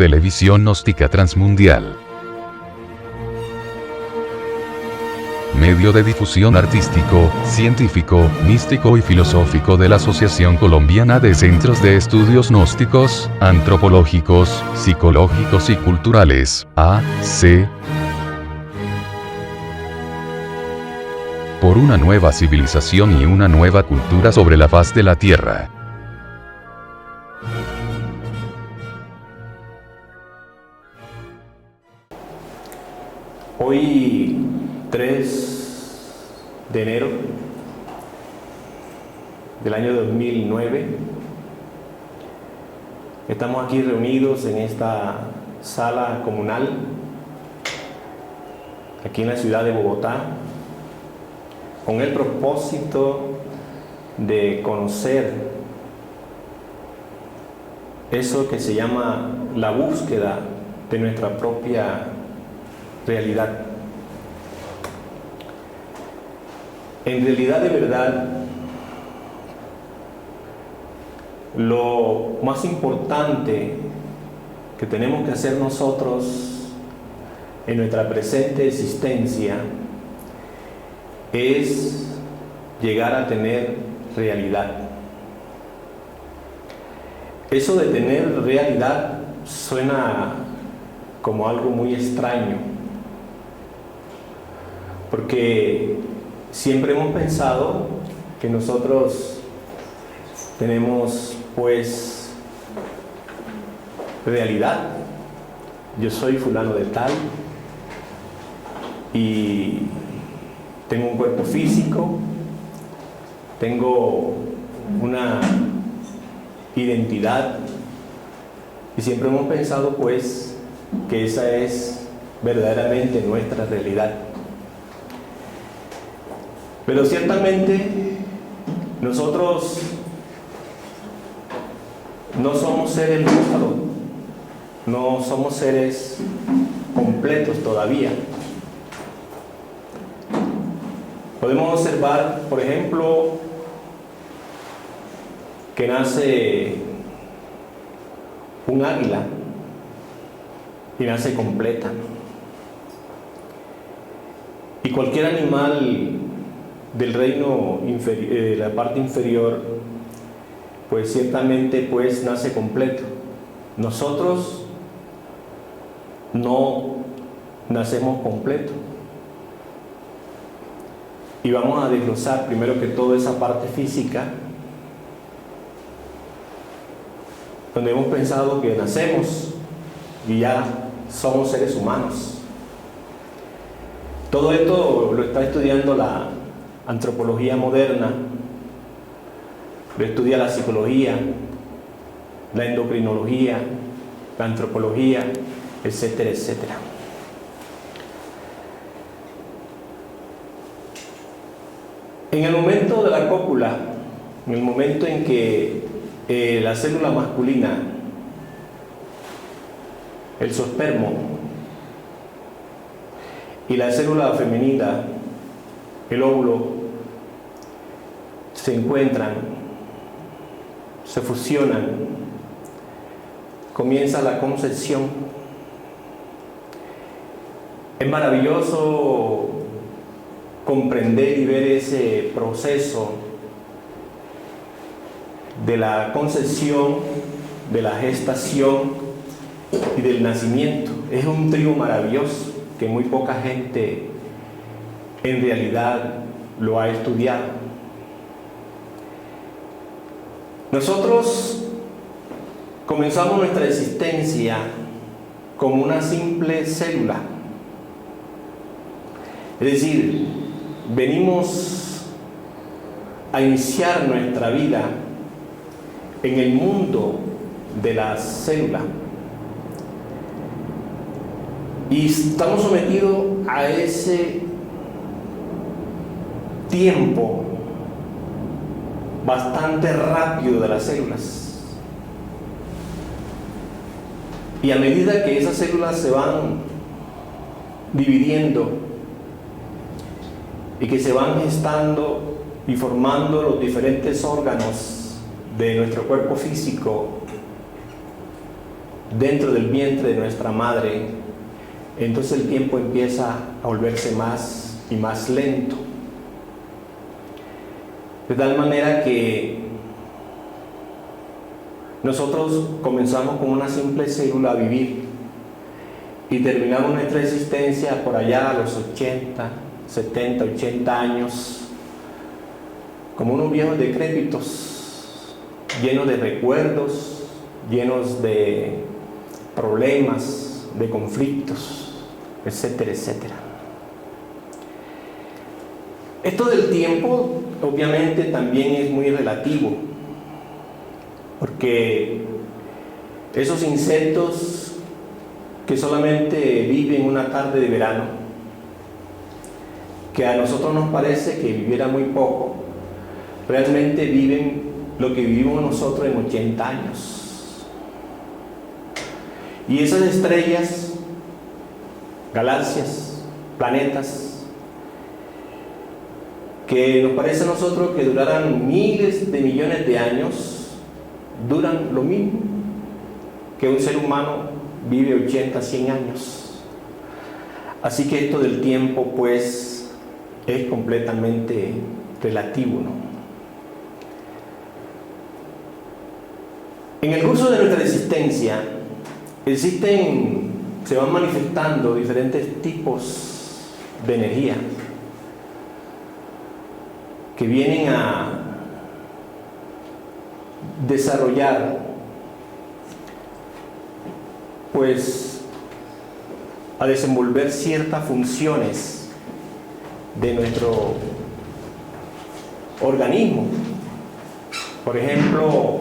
Televisión Gnóstica Transmundial. Medio de difusión artístico, científico, místico y filosófico de la Asociación Colombiana de Centros de Estudios Gnósticos, Antropológicos, Psicológicos y Culturales, AC. Por una nueva civilización y una nueva cultura sobre la faz de la Tierra. Hoy, 3 de enero del año 2009, estamos aquí reunidos en esta sala comunal, aquí en la ciudad de Bogotá, con el propósito de conocer eso que se llama la búsqueda de nuestra propia realidad. En realidad, de verdad, lo más importante que tenemos que hacer nosotros en nuestra presente existencia es llegar a tener realidad. Eso de tener realidad suena como algo muy extraño, porque siempre hemos pensado que nosotros tenemos pues realidad. Yo soy fulano de tal y tengo un cuerpo físico, tengo una identidad, y siempre hemos pensado pues que esa es verdaderamente nuestra realidad. Pero ciertamente nosotros no somos seres lúcidos, no somos seres completos todavía. Podemos observar, por ejemplo, que nace un águila y nace completa. Y cualquier animal del reino inferior, la parte inferior, pues ciertamente pues nace completo. Nosotros no nacemos completos. Y vamos a desglosar primero que todo esa parte física, donde hemos pensado que nacemos y ya somos seres humanos. Todo esto lo está estudiando la antropología moderna, lo estudia la psicología, la endocrinología, la antropología, etcétera, etcétera. En el momento de la cópula, en el momento en que la célula masculina, el zoospermo, y la célula femenina, el óvulo, se encuentran, se fusionan, comienza la concepción. Es maravilloso comprender y ver ese proceso de la concepción, de la gestación y del nacimiento. Es un trío maravilloso que muy poca gente en realidad lo ha estudiado. Nosotros comenzamos nuestra existencia como una simple célula. Es decir, venimos a iniciar nuestra vida en el mundo de la célula. Y estamos sometidos a ese tiempo bastante rápido de las células. Y a medida que esas células se van dividiendo y que se van gestando y formando los diferentes órganos de nuestro cuerpo físico, dentro del vientre de nuestra madre, entonces el tiempo empieza a volverse más y más lento. De tal manera que nosotros comenzamos con una simple célula a vivir y terminamos nuestra existencia por allá a los 80, 70, 80 años, como unos viejos decrépitos, llenos de recuerdos, llenos de problemas, de conflictos, etcétera, etcétera. Esto del tiempo, obviamente, también es muy relativo, porque esos insectos que solamente viven una tarde de verano, que a nosotros nos parece que viviera muy poco, realmente viven lo que vivimos nosotros en 80 años. Y esas estrellas, galaxias, planetas, que nos parece a nosotros que duraran miles de millones de años, duran lo mismo que un ser humano vive 80, 100 años. Así que esto del tiempo, pues, es completamente relativo, ¿no? En el curso de nuestra existencia se van manifestando diferentes tipos de energía que vienen a desarrollar, pues, a desenvolver ciertas funciones de nuestro organismo. Por ejemplo,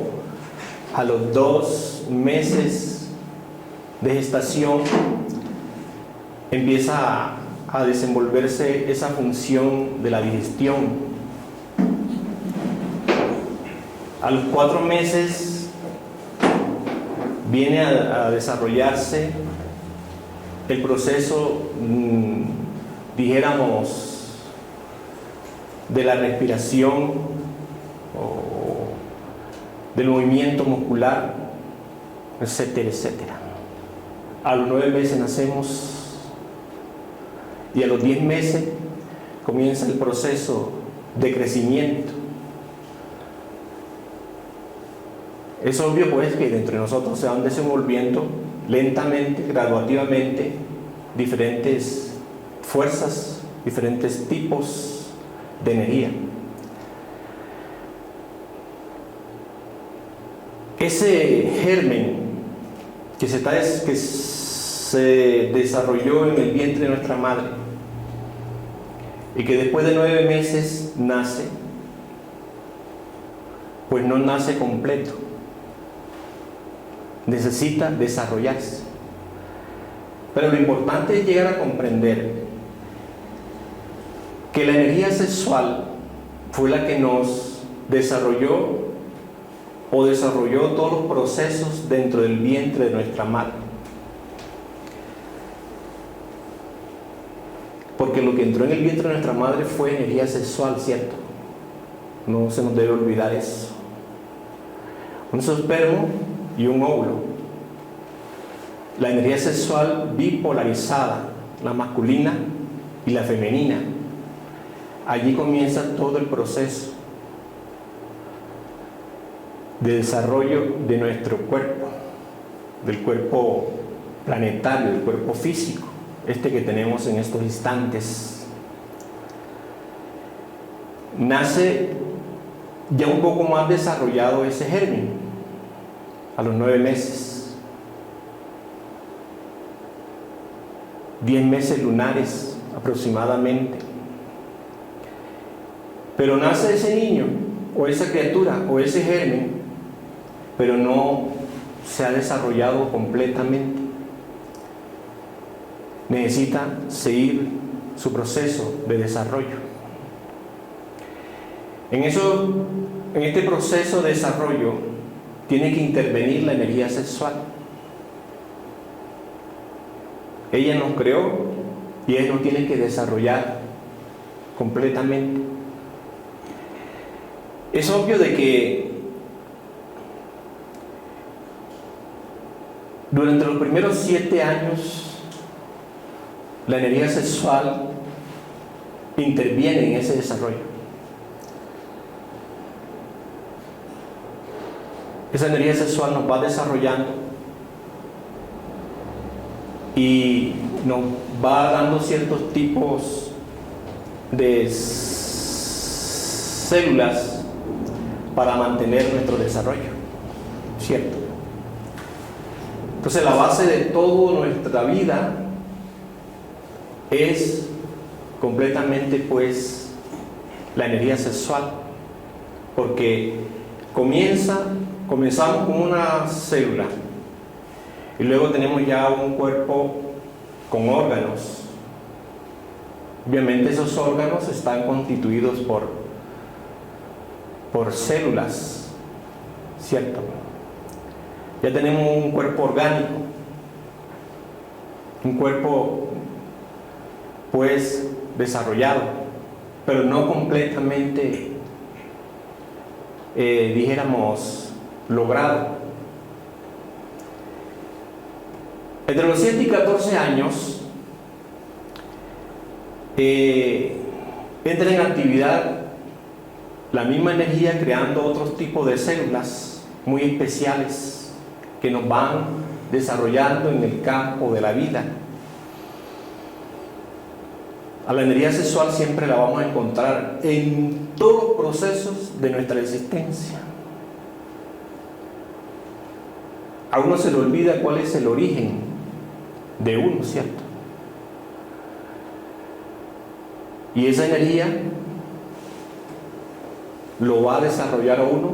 a los 2 meses de gestación empieza a desenvolverse esa función de la digestión. A los 4 meses viene a desarrollarse el proceso, dijéramos, de la respiración o del movimiento muscular, etcétera, etcétera. A los 9 meses nacemos y a los 10 meses comienza el proceso de crecimiento. Es obvio, pues, que dentro de nosotros se van desenvolviendo lentamente, graduativamente, diferentes fuerzas, diferentes tipos de energía. Ese germen que se desarrolló en el vientre de nuestra madre y que después de 9 meses nace, pues no nace completo. Necesita desarrollarse. Pero lo importante es llegar a comprender que la energía sexual fue la que nos desarrolló todos los procesos dentro del vientre de nuestra madre. Porque lo que entró en el vientre de nuestra madre fue energía sexual, ¿cierto? No se nos debe olvidar eso. Un esperma y un óvulo. La energía sexual bipolarizada, la masculina y la femenina. Allí comienza todo el proceso de desarrollo de nuestro cuerpo, del cuerpo planetario, del cuerpo físico, este que tenemos en estos instantes. Nace ya un poco más desarrollado ese germen, a los 9 meses, 10 meses lunares aproximadamente. Pero nace ese niño, o esa criatura, o ese germen, pero no se ha desarrollado completamente. Necesita seguir su proceso de desarrollo. En este proceso de desarrollo tiene que intervenir la energía sexual. Ella nos creó y ella nos tiene que desarrollar completamente. Es obvio de que Durante los primeros 7 años, la energía sexual interviene en ese desarrollo. Esa energía sexual nos va desarrollando y nos va dando ciertos tipos de células para mantener nuestro desarrollo, ¿cierto? Entonces la base de toda nuestra vida es completamente pues la energía sexual, porque comenzamos con una célula y luego tenemos ya un cuerpo con órganos. Obviamente esos órganos están constituidos por células, ¿cierto? Ya tenemos un cuerpo orgánico, un cuerpo pues desarrollado, pero no completamente dijéramos logrado. Entre los 7 y 14 años entra en actividad la misma energía, creando otros tipos de células muy especiales que nos van desarrollando en el campo de la vida. A la energía sexual siempre la vamos a encontrar en todos los procesos de nuestra existencia. A uno se le olvida cuál es el origen de uno, ¿cierto? Y esa energía lo va a desarrollar a uno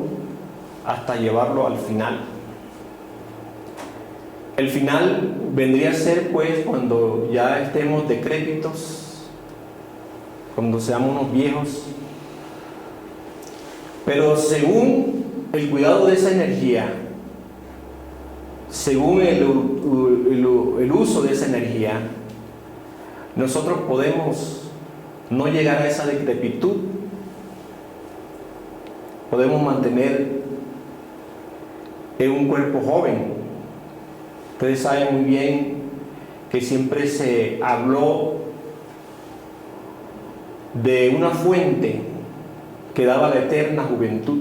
hasta llevarlo al final. El final vendría a ser pues cuando ya estemos decrépitos, cuando seamos unos viejos. Pero según el cuidado de esa energía, según el uso de esa energía, nosotros podemos no llegar a esa decrepitud, podemos mantener en un cuerpo joven. Ustedes saben muy bien que siempre se habló de una fuente que daba la eterna juventud.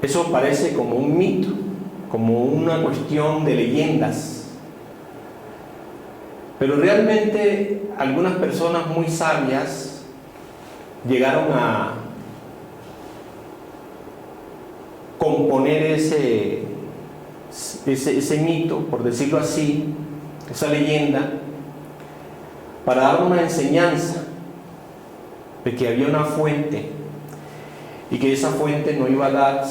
Eso parece como un mito, como una cuestión de leyendas, pero realmente algunas personas muy sabias llegaron a componer ese mito, por decirlo así, esa leyenda, para dar una enseñanza de que había una fuente y que esa fuente no iba a dar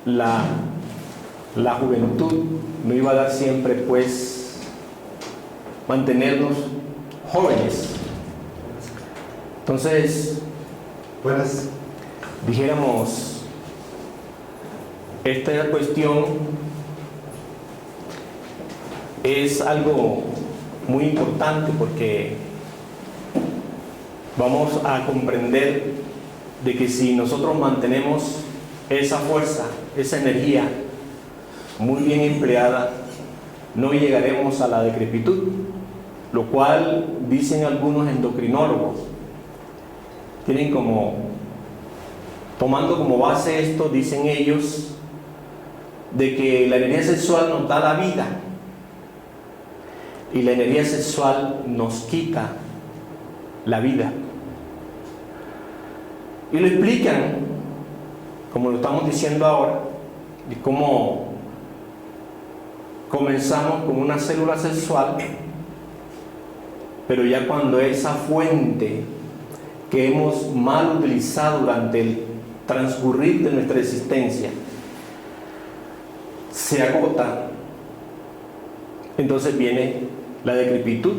la juventud, no iba a dar siempre pues mantenernos jóvenes. Entonces, dijéramos, esta cuestión es algo muy importante porque vamos a comprender de que si nosotros mantenemos esa fuerza, esa energía muy bien empleada, no llegaremos a la decrepitud, lo cual dicen algunos endocrinólogos, tienen tomando como base esto, dicen ellos, de que la energía sexual nos da la vida y la energía sexual nos quita la vida. Y lo explican, como lo estamos diciendo ahora, de cómo comenzamos con una célula sexual, pero ya cuando esa fuente que hemos mal utilizado durante el transcurrir de nuestra existencia se agota, entonces viene la decrepitud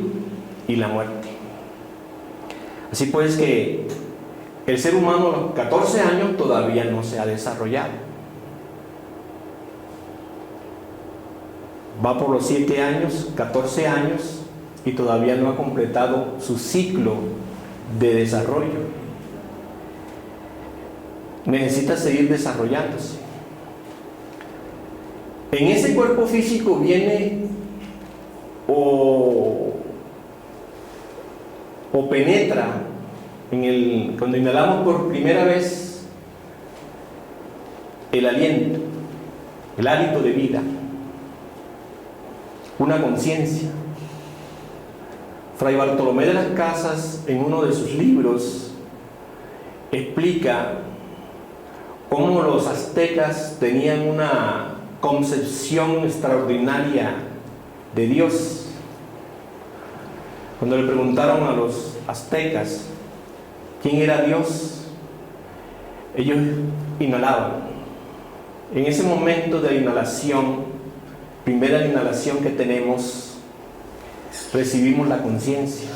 y la muerte. Así pues que el ser humano a los 14 años todavía no se ha desarrollado. Va por los 7 años, 14 años y todavía no ha completado su ciclo de desarrollo. Necesita seguir desarrollándose. En ese cuerpo físico viene o penetra cuando inhalamos por primera vez el aliento, el hálito de vida, una conciencia. Fray Bartolomé de las Casas, en uno de sus libros, explica cómo los aztecas tenían una concepción extraordinaria de Dios. Cuando le preguntaron a los aztecas quién era Dios, ellos inhalaban. En ese momento de inhalación, primera inhalación que tenemos, recibimos la conciencia.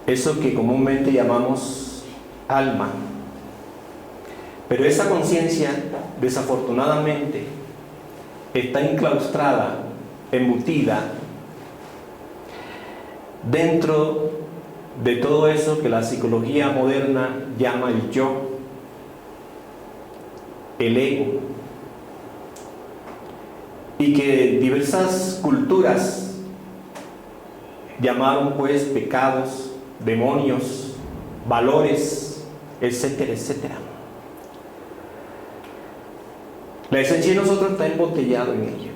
Eso que comúnmente llamamos alma. Pero esa conciencia, desafortunadamente, está enclaustrada, embutida, dentro de todo eso que la psicología moderna llama el yo, el ego, y que diversas culturas llamaron pues pecados, demonios, valores, etcétera, etcétera. La esencia de nosotros está embotellada en ello,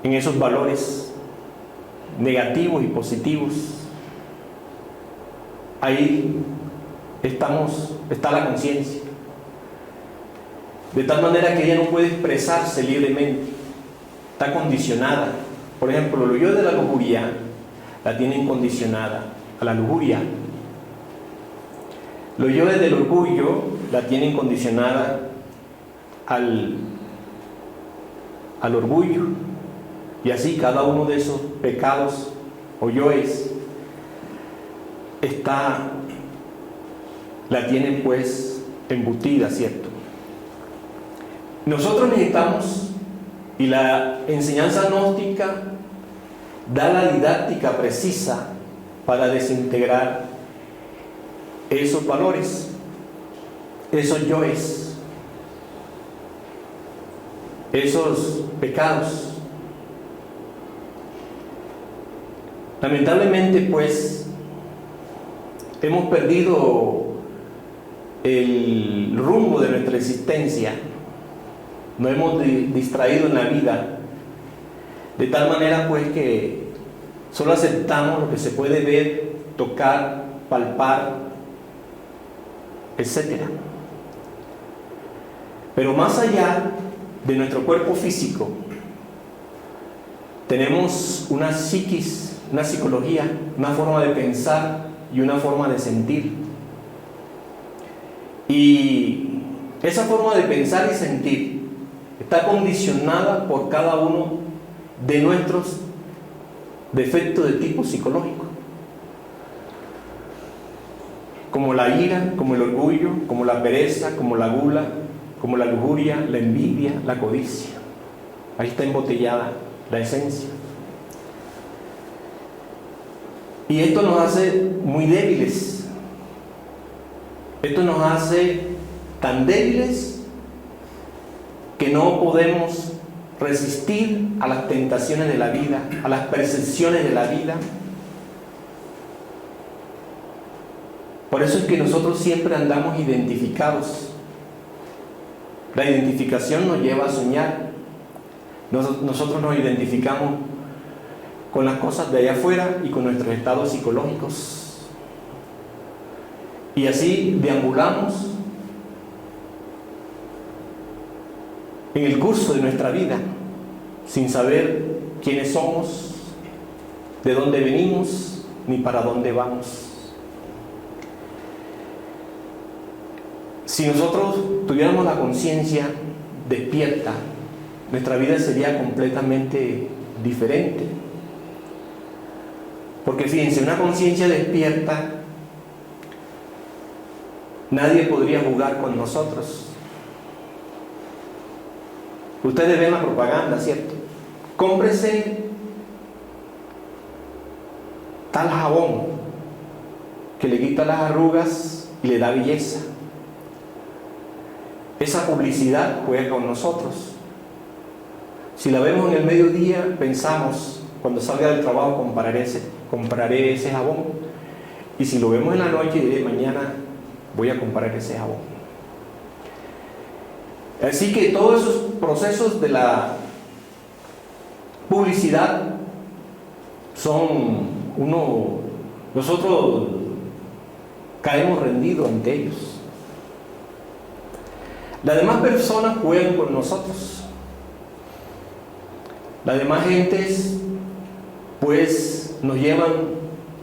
en esos valores negativos y positivos. Ahí está la conciencia, de tal manera que ella no puede expresarse libremente, está condicionada. Por ejemplo, los yo de la lujuria la tienen condicionada a la lujuria. Los yoes del orgullo la tienen condicionada al orgullo. Y así cada uno de esos pecados o yoes la tienen pues embutida, ¿cierto? Nosotros necesitamos, y la enseñanza gnóstica da la didáctica precisa para desintegrar esos valores, esos yoes, esos pecados. Lamentablemente, pues, hemos perdido el rumbo de nuestra existencia, nos hemos distraído en la vida, de tal manera, pues, que solo aceptamos lo que se puede ver, tocar, palpar, etc. Pero más allá de nuestro cuerpo físico, tenemos una psiquis, una psicología, una forma de pensar y una forma de sentir. Y esa forma de pensar y sentir está condicionada por cada uno de nuestros defectos de tipo psicológico, como la ira, como el orgullo, como la pereza, como la gula, como la lujuria, la envidia, la codicia. Ahí está embotellada la esencia. Y esto nos hace muy débiles. Esto nos hace tan débiles que no podemos resistir a las tentaciones de la vida, a las percepciones de la vida. Por eso es que nosotros siempre andamos identificados. La identificación nos lleva a soñar. Nosotros nos identificamos con las cosas de allá afuera y con nuestros estados psicológicos. Y así deambulamos en el curso de nuestra vida, sin saber quiénes somos, de dónde venimos, ni para dónde vamos. Si nosotros tuviéramos la conciencia despierta, nuestra vida sería completamente diferente. Porque fíjense, una conciencia despierta, nadie podría jugar con nosotros. Ustedes ven la propaganda, ¿cierto? Cómprese tal jabón que le quita las arrugas y le da belleza. esa publicidad juega con nosotros. Si la vemos en el mediodía, pensamos, cuando salga del trabajo compraré ese jabón. Y si lo vemos en la noche, diré, mañana voy a comprar ese jabón. Así que todos esos procesos de la publicidad nosotros caemos rendidos ante ellos. Las demás personas juegan con nosotros. Las demás gentes pues nos llevan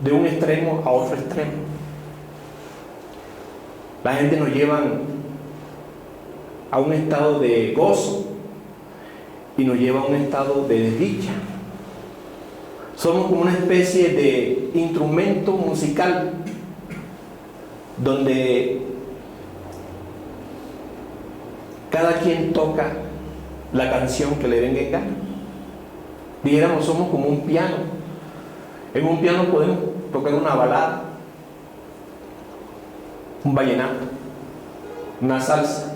de un extremo a otro extremo. La gente nos llevan a un estado de gozo y nos lleva a un estado de desdicha. Somos como una especie de instrumento musical donde cada quien toca la canción que le venga en gana. Dijéramos, somos como un piano. En un piano podemos tocar una balada, un vallenato, una salsa,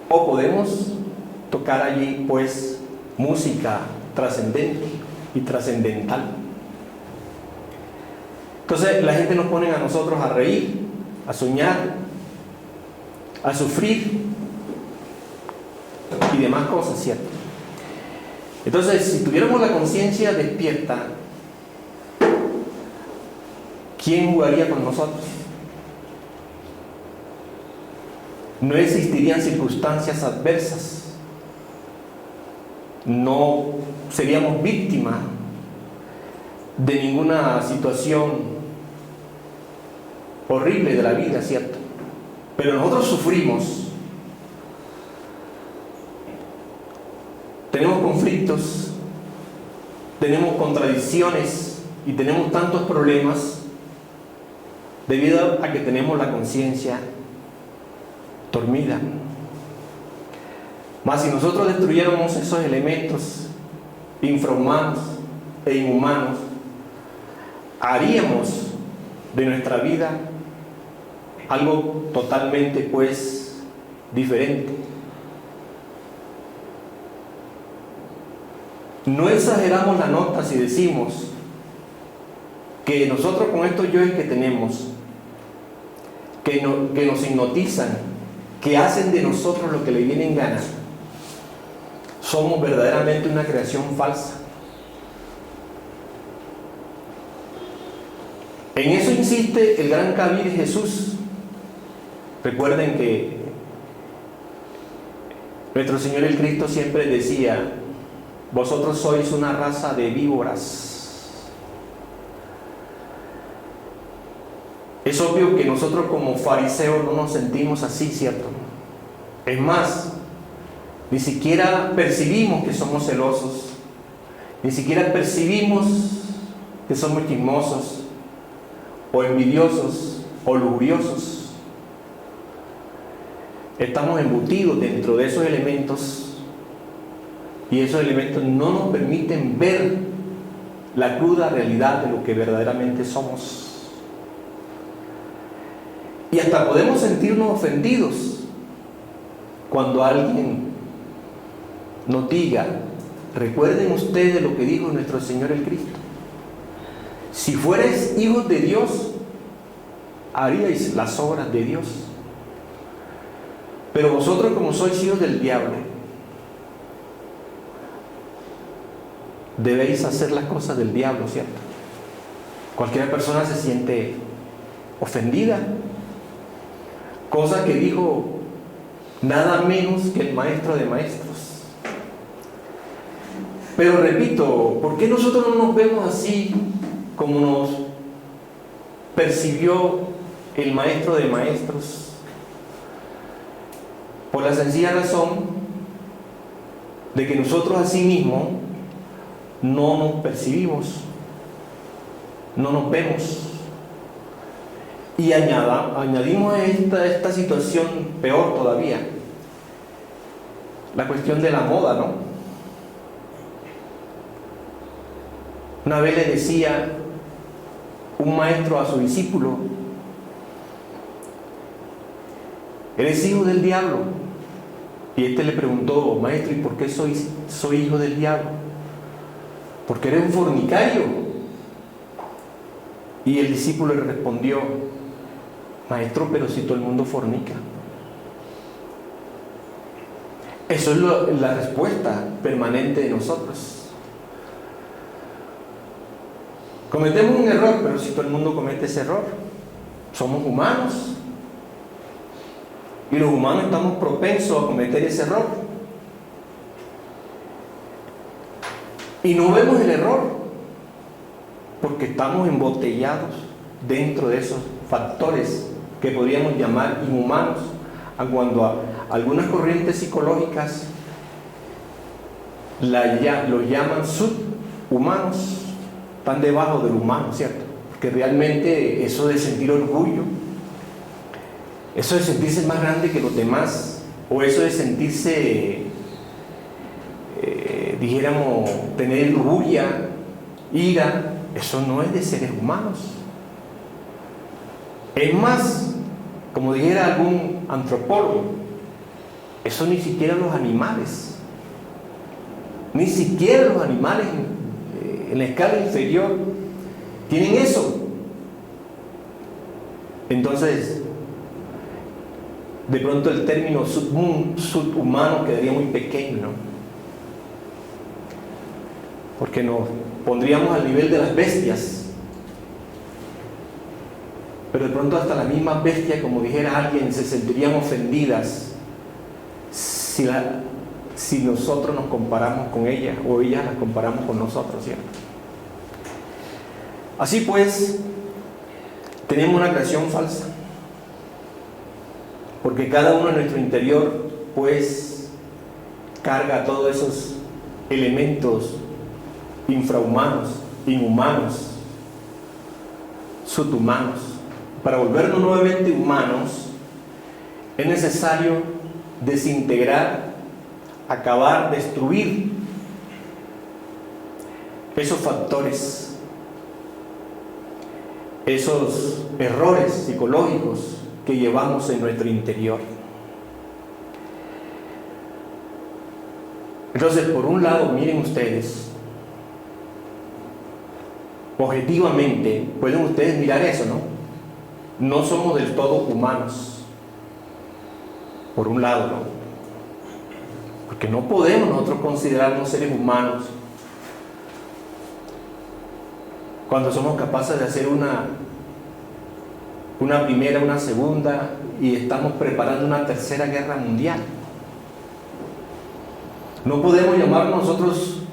o podemos tocar allí pues música trascendente y trascendental. Entonces la gente nos pone a nosotros a reír, a soñar, a sufrir y demás cosas, ¿cierto? Entonces, si tuviéramos la conciencia despierta, ¿quién jugaría con nosotros? No existirían circunstancias adversas. No seríamos víctimas de ninguna situación horrible de la vida, ¿cierto? Pero nosotros sufrimos. Tenemos conflictos, tenemos contradicciones y tenemos tantos problemas debido a que tenemos la conciencia dormida. Mas si nosotros destruyéramos esos elementos infrahumanos e inhumanos, haríamos de nuestra vida algo totalmente pues diferente. No exageramos la nota si decimos que nosotros con estos yoes que tenemos, que nos hipnotizan, que hacen de nosotros lo que le viene en gana, somos verdaderamente una creación falsa. En eso insiste el gran Kabir Jesús. Recuerden que nuestro Señor el Cristo siempre decía: vosotros sois una raza de víboras. Es obvio que nosotros como fariseos no nos sentimos así, ¿cierto? Es más, ni siquiera percibimos que somos celosos, ni siquiera percibimos que somos chismosos, o envidiosos, o lujuriosos. Estamos embutidos dentro de esos elementos. Y esos elementos no nos permiten ver la cruda realidad de lo que verdaderamente somos. Y hasta podemos sentirnos ofendidos cuando alguien nos diga: recuerden ustedes lo que dijo nuestro Señor el Cristo. Si fuerais hijos de Dios, haríais las obras de Dios. Pero vosotros, como sois hijos del diablo, debéis hacer las cosas del diablo, ¿cierto? Cualquier persona se siente ofendida. Cosa que dijo nada menos que el maestro de maestros. Pero repito, ¿por qué nosotros no nos vemos así como nos percibió el maestro de maestros? Por la sencilla razón de que nosotros a sí mismos no nos percibimos, no nos vemos. Y añadimos a esta situación peor todavía, la cuestión de la moda, ¿no? Una vez le decía un maestro a su discípulo: eres hijo del diablo. Y este le preguntó, maestro, ¿y por qué soy hijo del diablo? Porque eres un fornicario. Y el discípulo le respondió, maestro, pero si todo el mundo fornica. Eso es la respuesta permanente de nosotros. Cometemos un error, pero si todo el mundo comete ese error, somos humanos. Y los humanos estamos propensos a cometer ese error. Y no vemos el error, porque estamos embotellados dentro de esos factores que podríamos llamar inhumanos, cuando algunas corrientes psicológicas los llaman subhumanos, están debajo del humano, ¿cierto? Porque realmente eso de sentir orgullo, eso de sentirse más grande que los demás, o eso de sentirse, dijéramos, tener lujuria, ira, eso no es de seres humanos. Es más, como dijera algún antropólogo, eso ni siquiera los animales, en la escala inferior tienen eso. Entonces, de pronto el término subhumano quedaría muy pequeño, ¿no? Porque nos pondríamos al nivel de las bestias. Pero de pronto hasta las mismas bestias, como dijera alguien, se sentirían ofendidas si nosotros nos comparamos con ellas o ellas las comparamos con nosotros, ¿cierto? Así pues, tenemos una creación falsa, porque cada uno en nuestro interior pues carga todos esos elementos infrahumanos, inhumanos, subhumanos. Para volvernos nuevamente humanos es necesario desintegrar, acabar, destruir esos factores, esos errores psicológicos que llevamos en nuestro interior. Entonces, por un lado, miren ustedes, objetivamente pueden ustedes mirar eso, ¿no? No somos del todo humanos, por un lado, ¿no? Porque no podemos nosotros considerarnos seres humanos cuando somos capaces de hacer una primera, una segunda, y estamos preparando una tercera guerra mundial. No podemos llamarnos nosotros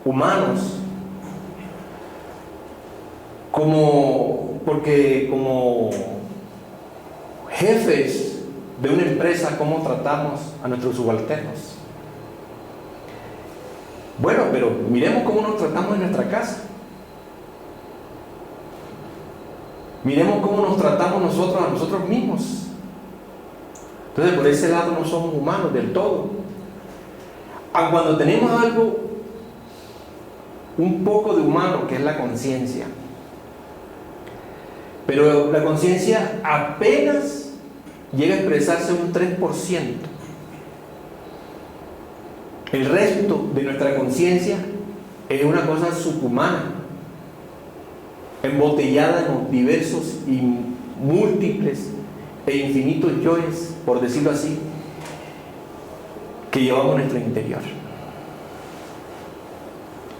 humanos porque como jefes de una empresa, ¿cómo tratamos a nuestros subalternos? Bueno, pero miremos cómo nos tratamos en nuestra casa. Miremos cómo nos tratamos nosotros a nosotros mismos. Entonces, por ese lado no somos humanos del todo. Aun cuando tenemos algo, un poco de humano, que es la conciencia. Pero la conciencia apenas llega a expresarse un 3%. El resto de nuestra conciencia es una cosa subhumana, embotellada en los diversos y múltiples e infinitos yoes, por decirlo así, que llevamos en nuestro interior.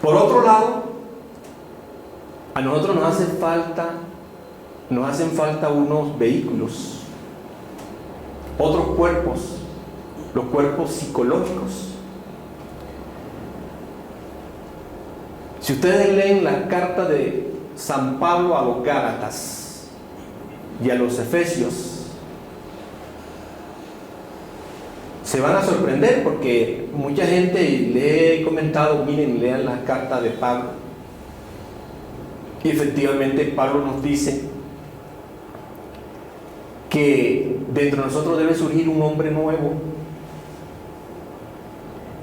Por otro lado, a nosotros nos hacen falta unos vehículos, otros cuerpos, los cuerpos psicológicos. Si ustedes leen la carta de San Pablo a los Gálatas y a los Efesios, se van a sorprender, porque mucha gente le he comentado, miren, lean la carta de Pablo, y efectivamente Pablo nos dice que dentro de nosotros debe surgir un hombre nuevo,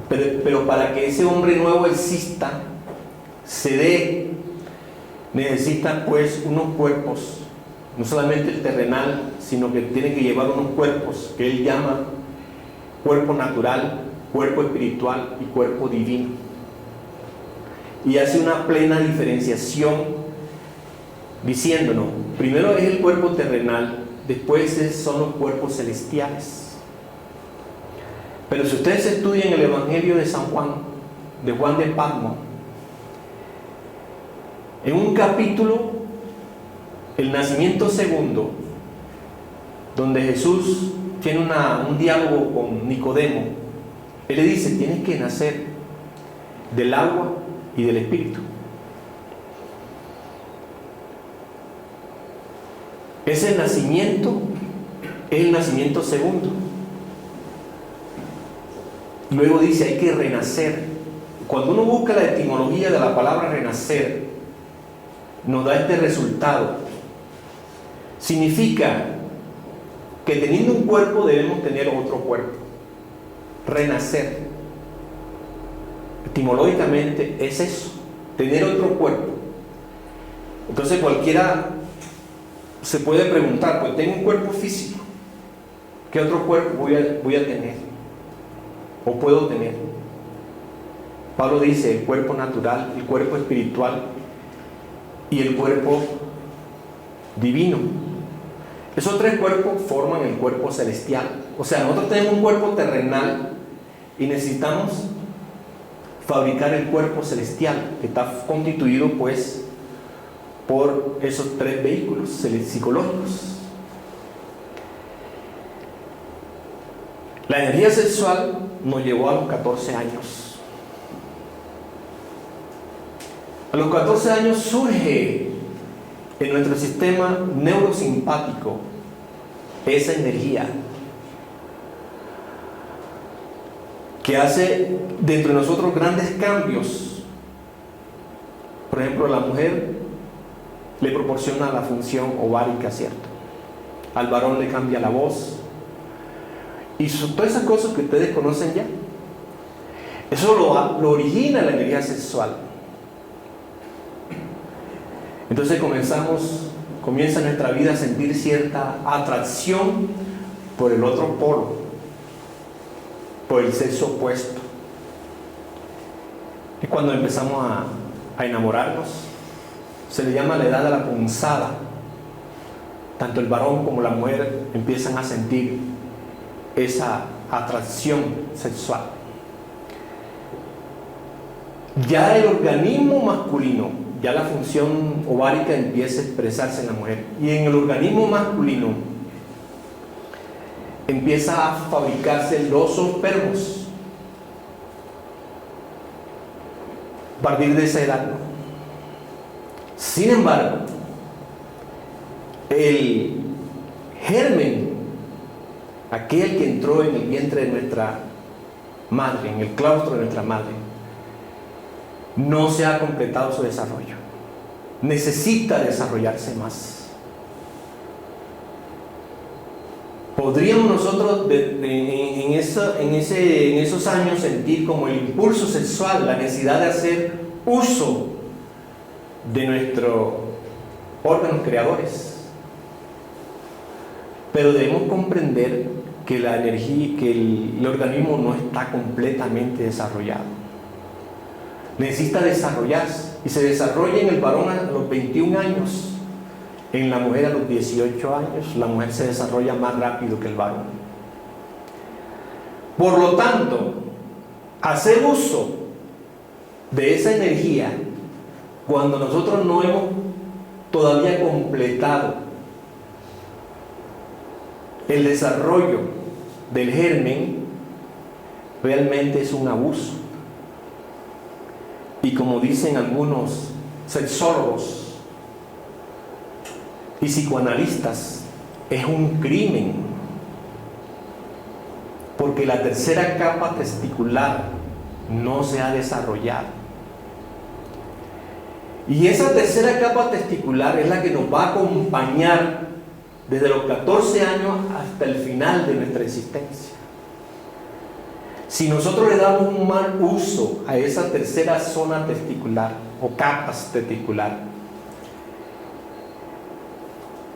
pero para que ese hombre nuevo exista, se dé, necesitan pues unos cuerpos no solamente el terrenal, sino que tiene que llevar unos cuerpos que él llama cuerpo natural, cuerpo espiritual y cuerpo divino. Y hace una plena diferenciación diciéndonos, primero es el cuerpo terrenal, después son los cuerpos celestiales. Pero si ustedes estudian el Evangelio de San Juan, de Juan de Patmos, en un capítulo, el nacimiento segundo, donde Jesús tiene un diálogo con Nicodemo, él le dice, tienes que nacer del agua y del espíritu. Ese nacimiento es el nacimiento segundo. Luego dice, hay que renacer. Cuando uno busca la etimología de la palabra renacer, nos da este resultado. Significa que teniendo un cuerpo debemos tener otro cuerpo. Renacer. Etimológicamente es eso, tener otro cuerpo. Entonces cualquiera se puede preguntar, pues tengo un cuerpo físico, ¿qué otro cuerpo voy a tener? ¿O puedo tener? Pablo dice, el cuerpo natural, el cuerpo espiritual y el cuerpo divino. Esos tres cuerpos forman el cuerpo celestial. O sea, nosotros tenemos un cuerpo terrenal y necesitamos fabricar el cuerpo celestial, que está constituido pues por esos tres vehículos psicológicos. La energía sexual nos llevó a los 14 años. A los 14 años surge en nuestro sistema neurosimpático esa energía que hace dentro de nosotros grandes cambios. Por ejemplo, la mujer le proporciona la función ovárica, ¿cierto? Al varón le cambia la voz. Y son todas esas cosas que ustedes conocen ya. Eso lo origina la energía sexual. Entonces comienza nuestra vida a sentir cierta atracción por el otro polo, por el sexo opuesto. Y cuando empezamos a enamorarnos, se le llama la edad de la punzada. Tanto el varón como la mujer empiezan a sentir esa atracción sexual. Ya el organismo masculino, ya la función ovárica empieza a expresarse en la mujer. Y en el organismo masculino empieza a fabricarse los espermos. A partir de esa edad, ¿no? Sin embargo, el germen, aquel que entró en el vientre de nuestra madre, en el claustro de nuestra madre, no se ha completado su desarrollo. Necesita desarrollarse más. Podríamos nosotros en esos años sentir como el impulso sexual, la necesidad de hacer uso de nuestros órganos creadores. Pero debemos comprender que la energía, que el organismo no está completamente desarrollado. Necesita desarrollarse, y se desarrolla en el varón a los 21 años, en la mujer a los 18 años. La mujer se desarrolla más rápido que el varón. Por lo tanto, hacer uso de esa energía cuando nosotros no hemos todavía completado el desarrollo del germen, realmente es un abuso. Y como dicen algunos sexólogos y psicoanalistas, es un crimen, porque la tercera capa testicular no se ha desarrollado. Y esa tercera capa testicular es la que nos va a acompañar desde los 14 años hasta el final de nuestra existencia. Si nosotros le damos un mal uso a esa tercera zona testicular o capas testicular,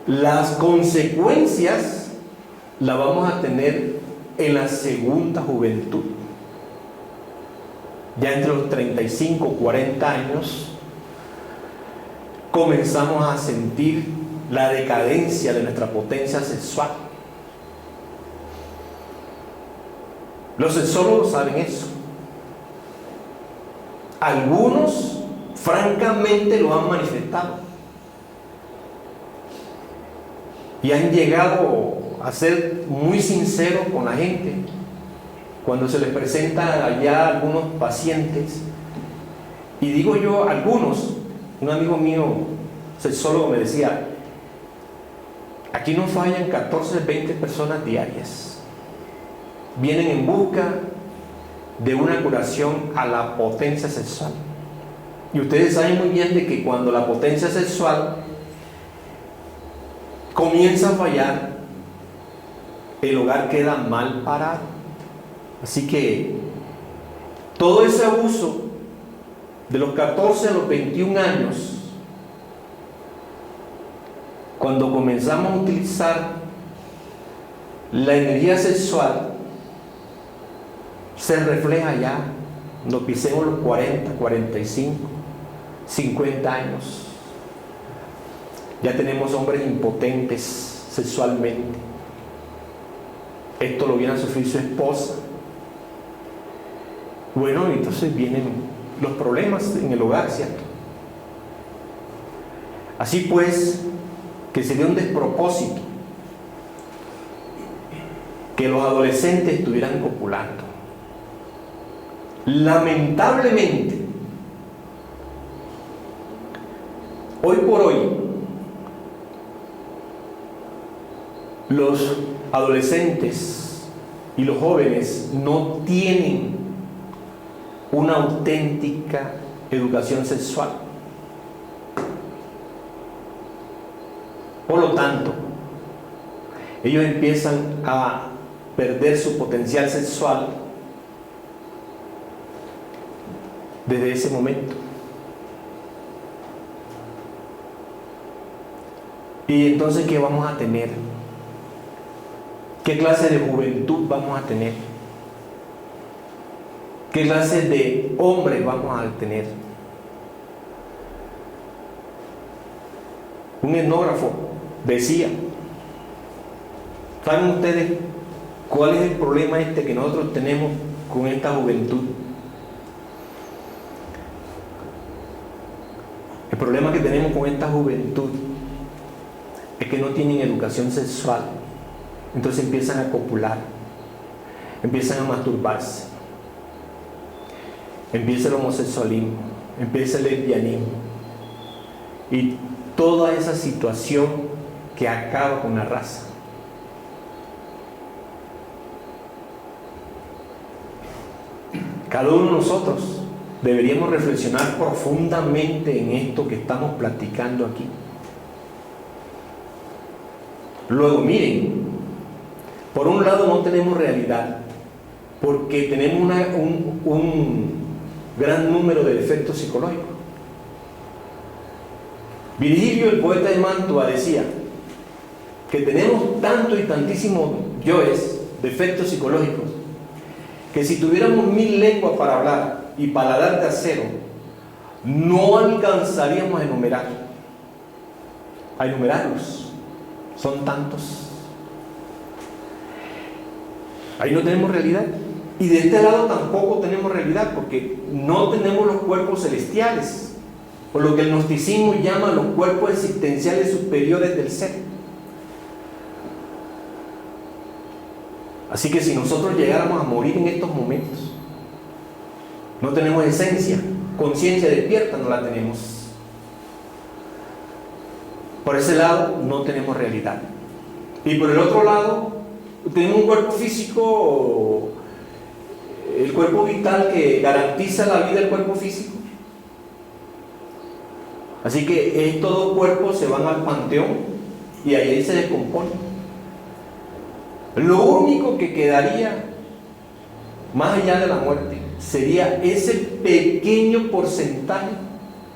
Las consecuencias las vamos a tener en la segunda juventud. Ya entre los 35 o 40 años comenzamos a sentir la decadencia de nuestra potencia sexual. Los sexólogos saben eso. Algunos francamente lo han manifestado y han llegado a ser muy sinceros con la gente cuando se les presenta allá algunos pacientes. Y digo yo algunos, un amigo mío sexólogo me decía, aquí no fallan 14, 20 personas diarias. Vienen en busca de una curación a la potencia sexual. Y ustedes saben muy bien de que cuando la potencia sexual comienza a fallar, el hogar queda mal parado. Así que todo ese abuso de los 14 a los 21 años, cuando comenzamos a utilizar la energía sexual, se refleja ya, nos pisemos los 40, 45, 50 años. Ya tenemos hombres impotentes sexualmente. Esto lo viene a sufrir su esposa. Bueno, entonces vienen los problemas en el hogar, ¿cierto? Así pues, que sería un despropósito que los adolescentes estuvieran copulando. Lamentablemente, hoy por hoy, los adolescentes y los jóvenes no tienen una auténtica educación sexual. Por lo tanto, ellos empiezan a perder su potencial sexual desde ese momento. Y entonces, ¿qué vamos a tener? ¿Qué clase de juventud vamos a tener? ¿Qué clase de hombres vamos a tener? Un etnógrafo decía, ¿saben ustedes cuál es el problema que nosotros tenemos con esta juventud? El problema que tenemos con esta juventud es que no tienen educación sexual. Entonces empiezan a copular, empiezan a masturbarse, empieza el homosexualismo, empieza el lesbianismo y toda esa situación que acaba con la raza. Cada uno de nosotros deberíamos reflexionar profundamente en esto que estamos platicando aquí. Luego, miren, por un lado no tenemos realidad, porque tenemos un gran número de defectos psicológicos. Virgilio, el poeta de Mantua, decía que tenemos tanto y tantísimos yoes, defectos psicológicos, que si tuviéramos 1000 lenguas para hablar y paladar de acero, no alcanzaríamos a enumerarlos. Son tantos. Ahí no tenemos realidad. Y de este lado tampoco tenemos realidad, porque no tenemos los cuerpos celestiales, o lo que el gnosticismo llama los cuerpos existenciales superiores del ser. Así que si nosotros llegáramos a morir en estos momentos, no tenemos esencia, conciencia despierta no la tenemos. Por ese lado no tenemos realidad. Y por el otro lado tenemos un cuerpo físico, el cuerpo vital que garantiza la vida del cuerpo físico. Así que estos dos cuerpos se van al panteón y ahí se descomponen. Lo único que quedaría más allá de la muerte sería ese pequeño porcentaje,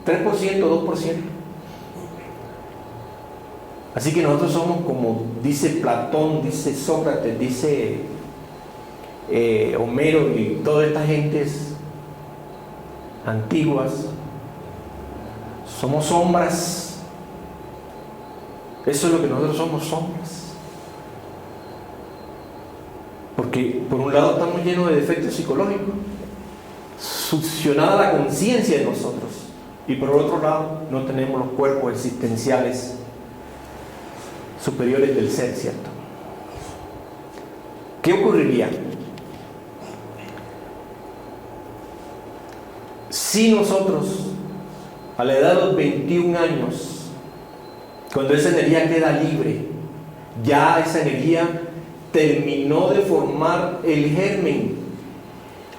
3%, 2%. Así que nosotros somos como dice Platón, dice Sócrates, dice Homero y todas estas gentes antiguas, somos sombras. Eso es lo que nosotros somos, sombras. Porque por un lado estamos llenos de defectos psicológicos, succionada la conciencia de nosotros, y por otro lado no tenemos los cuerpos existenciales superiores del ser, ¿cierto? ¿Qué ocurriría si nosotros a la edad de los 21 años, cuando esa energía queda libre, ya esa energía terminó de formar el germen,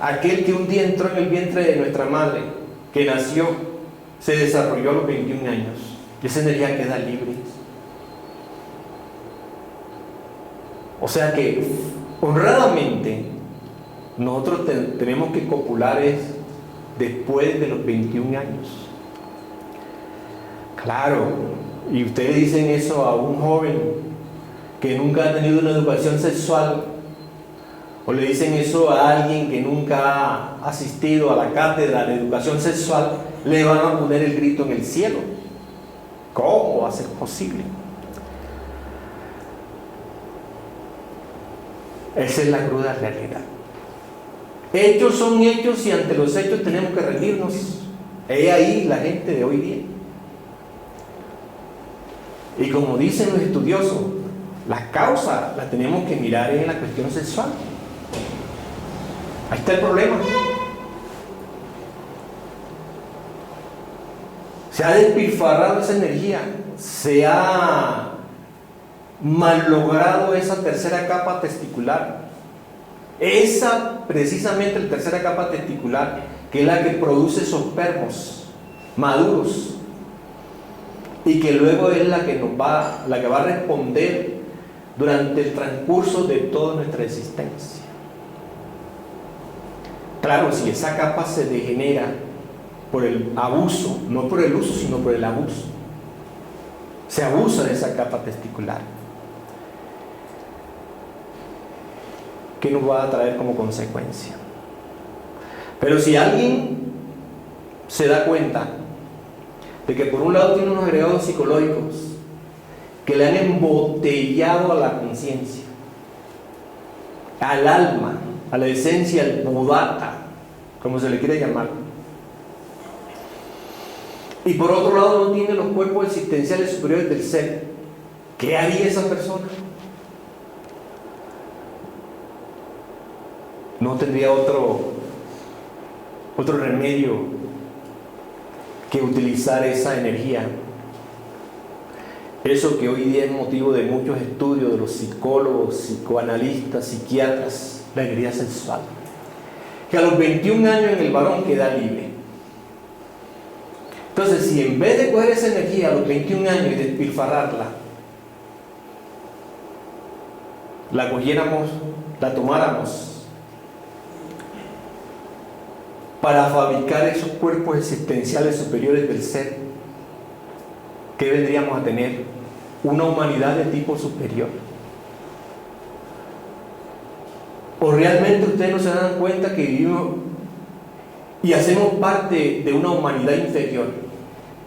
aquel que un día entró en el vientre de nuestra madre, que nació, se desarrolló a los 21 años, y esa energía queda libre? O sea que honradamente nosotros tenemos que copular después de los 21 años. Claro, y ustedes dicen eso a un joven que nunca ha tenido una educación sexual, o le dicen eso a alguien que nunca ha asistido a la cátedra de educación sexual, le van a poner el grito en el cielo. ¿Cómo va a ser posible? Esa es la cruda realidad. Hechos son hechos y ante los hechos tenemos que rendirnos. He ahí la gente de hoy día. Y como dicen los estudiosos, la causa la tenemos que mirar en la cuestión sexual. Ahí está el problema. Se ha despilfarrado esa energía, se ha malogrado esa tercera capa testicular. Esa, precisamente la tercera capa testicular, que es la que produce esos spermos maduros y que luego es la que va a responder durante el transcurso de toda nuestra existencia. Claro, si esa capa se degenera por el abuso, no por el uso, sino por el abuso, se abusa de esa capa testicular, ¿qué nos va a traer como consecuencia? Pero si alguien se da cuenta de que por un lado tiene unos agregados psicológicos que le han embotellado a la conciencia, al alma, a la esencia, al bodhata, como se le quiere llamar, y por otro lado no tiene los cuerpos existenciales superiores del ser, ¿qué haría esa persona? No tendría otro remedio que utilizar esa energía. Eso que hoy día es motivo de muchos estudios de los psicólogos, psicoanalistas, psiquiatras, la energía sexual, que a los 21 años en el varón queda libre. Entonces, si en vez de coger esa energía a los 21 años y despilfarrarla, la cogiéramos, la tomáramos para fabricar esos cuerpos existenciales superiores del ser, ¿qué vendríamos a tener? Una humanidad de tipo superior. ¿O realmente ustedes no se dan cuenta que vivimos y hacemos parte de una humanidad inferior?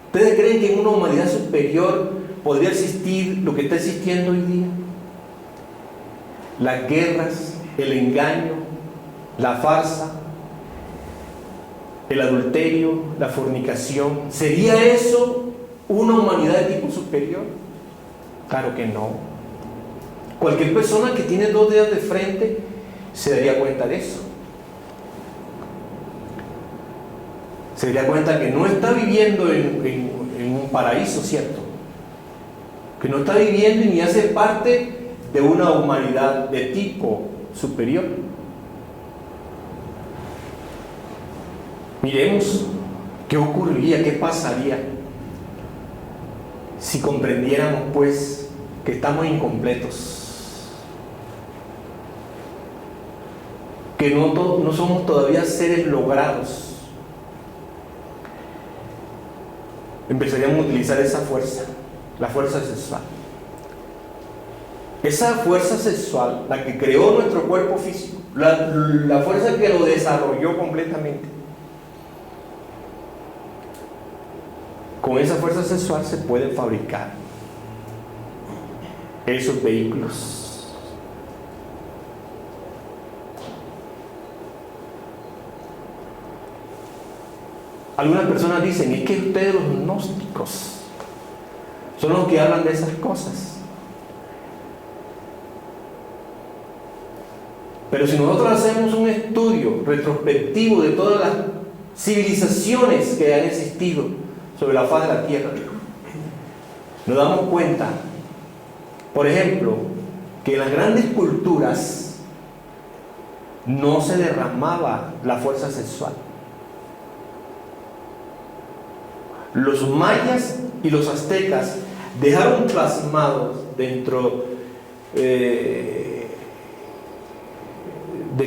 ¿Ustedes creen que en una humanidad superior podría existir lo que está existiendo hoy día? Las guerras, el engaño, la farsa, el adulterio, la fornicación. ¿Sería eso una humanidad de tipo superior? Claro que no. Cualquier persona que tiene dos dedos de frente se daría cuenta de eso. Se daría cuenta que no está viviendo en un paraíso, ¿cierto? Que no está viviendo y ni hace parte de una humanidad de tipo superior. Miremos qué ocurriría, qué pasaría si comprendiéramos pues que estamos incompletos, que no somos todavía seres logrados. Empezaríamos a utilizar esa fuerza, la fuerza sexual. Esa fuerza sexual, la que creó nuestro cuerpo físico, la fuerza que lo desarrolló completamente, con esa fuerza sexual se pueden fabricar esos vehículos. Algunas personas dicen, es que ustedes los gnósticos son los que hablan de esas cosas. Pero si nosotros hacemos un estudio retrospectivo de todas las civilizaciones que han existido sobre la faz de la tierra, nos damos cuenta, por ejemplo, que en las grandes culturas no se derramaba la fuerza sexual. Los mayas y los aztecas dejaron plasmados dentro de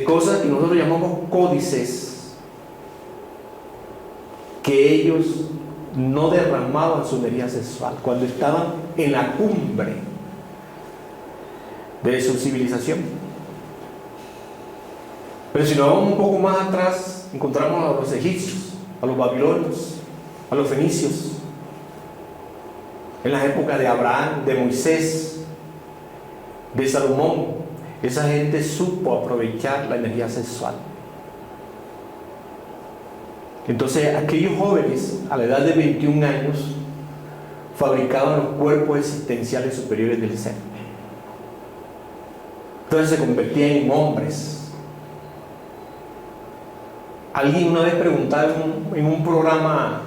cosas que nosotros llamamos códices, que ellos no derramaban su energía sexual cuando estaban en la cumbre de su civilización. Pero si nos vamos un poco más atrás, encontramos a los egipcios, a los babilonios, a los fenicios, en las épocas de Abraham, de Moisés, de Salomón. Esa gente supo aprovechar la energía sexual. Entonces aquellos jóvenes a la edad de 21 años fabricaban los cuerpos existenciales superiores del ser. Entonces se convertían en hombres. Alguien una vez preguntaba en un programa,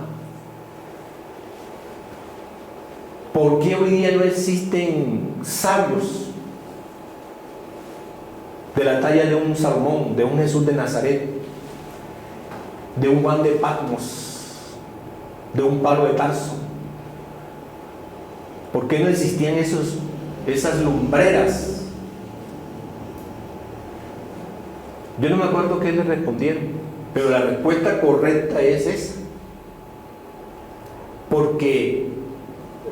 ¿por qué hoy día no existen sabios de la talla de un Salomón, de un Jesús de Nazaret, de un Juan de Patmos, de un Pablo de Tarso? ¿Por qué no existían esas lumbreras? Yo no me acuerdo qué les respondieron, pero la respuesta correcta es esa. Porque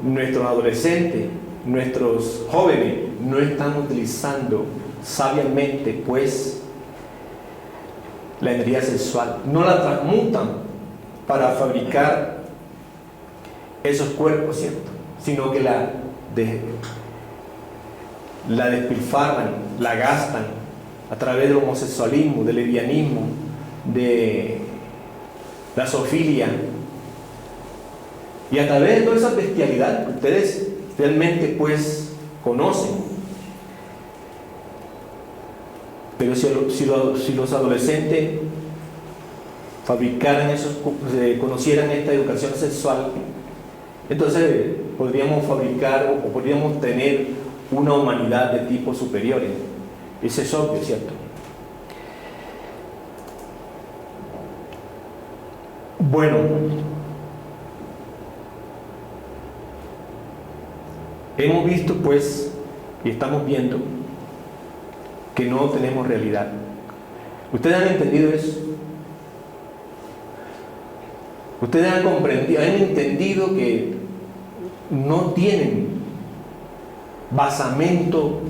nuestros adolescentes, nuestros jóvenes no están utilizando sabiamente pues la energía sexual, no la transmutan para fabricar esos cuerpos, ¿cierto? Sino que la despilfarran, la gastan a través del homosexualismo, del lesbianismo, de la zoofilia, y a través de toda esa bestialidad que ustedes realmente pues conocen. Pero si los adolescentes fabricaran conocieran esta educación sexual, entonces podríamos fabricar o podríamos tener una humanidad de tipo superior. Eso es obvio, ¿cierto? Bueno, hemos visto pues, y estamos viendo, que no tenemos realidad. ¿Ustedes han entendido eso? Ustedes han comprendido, han entendido que no tienen basamento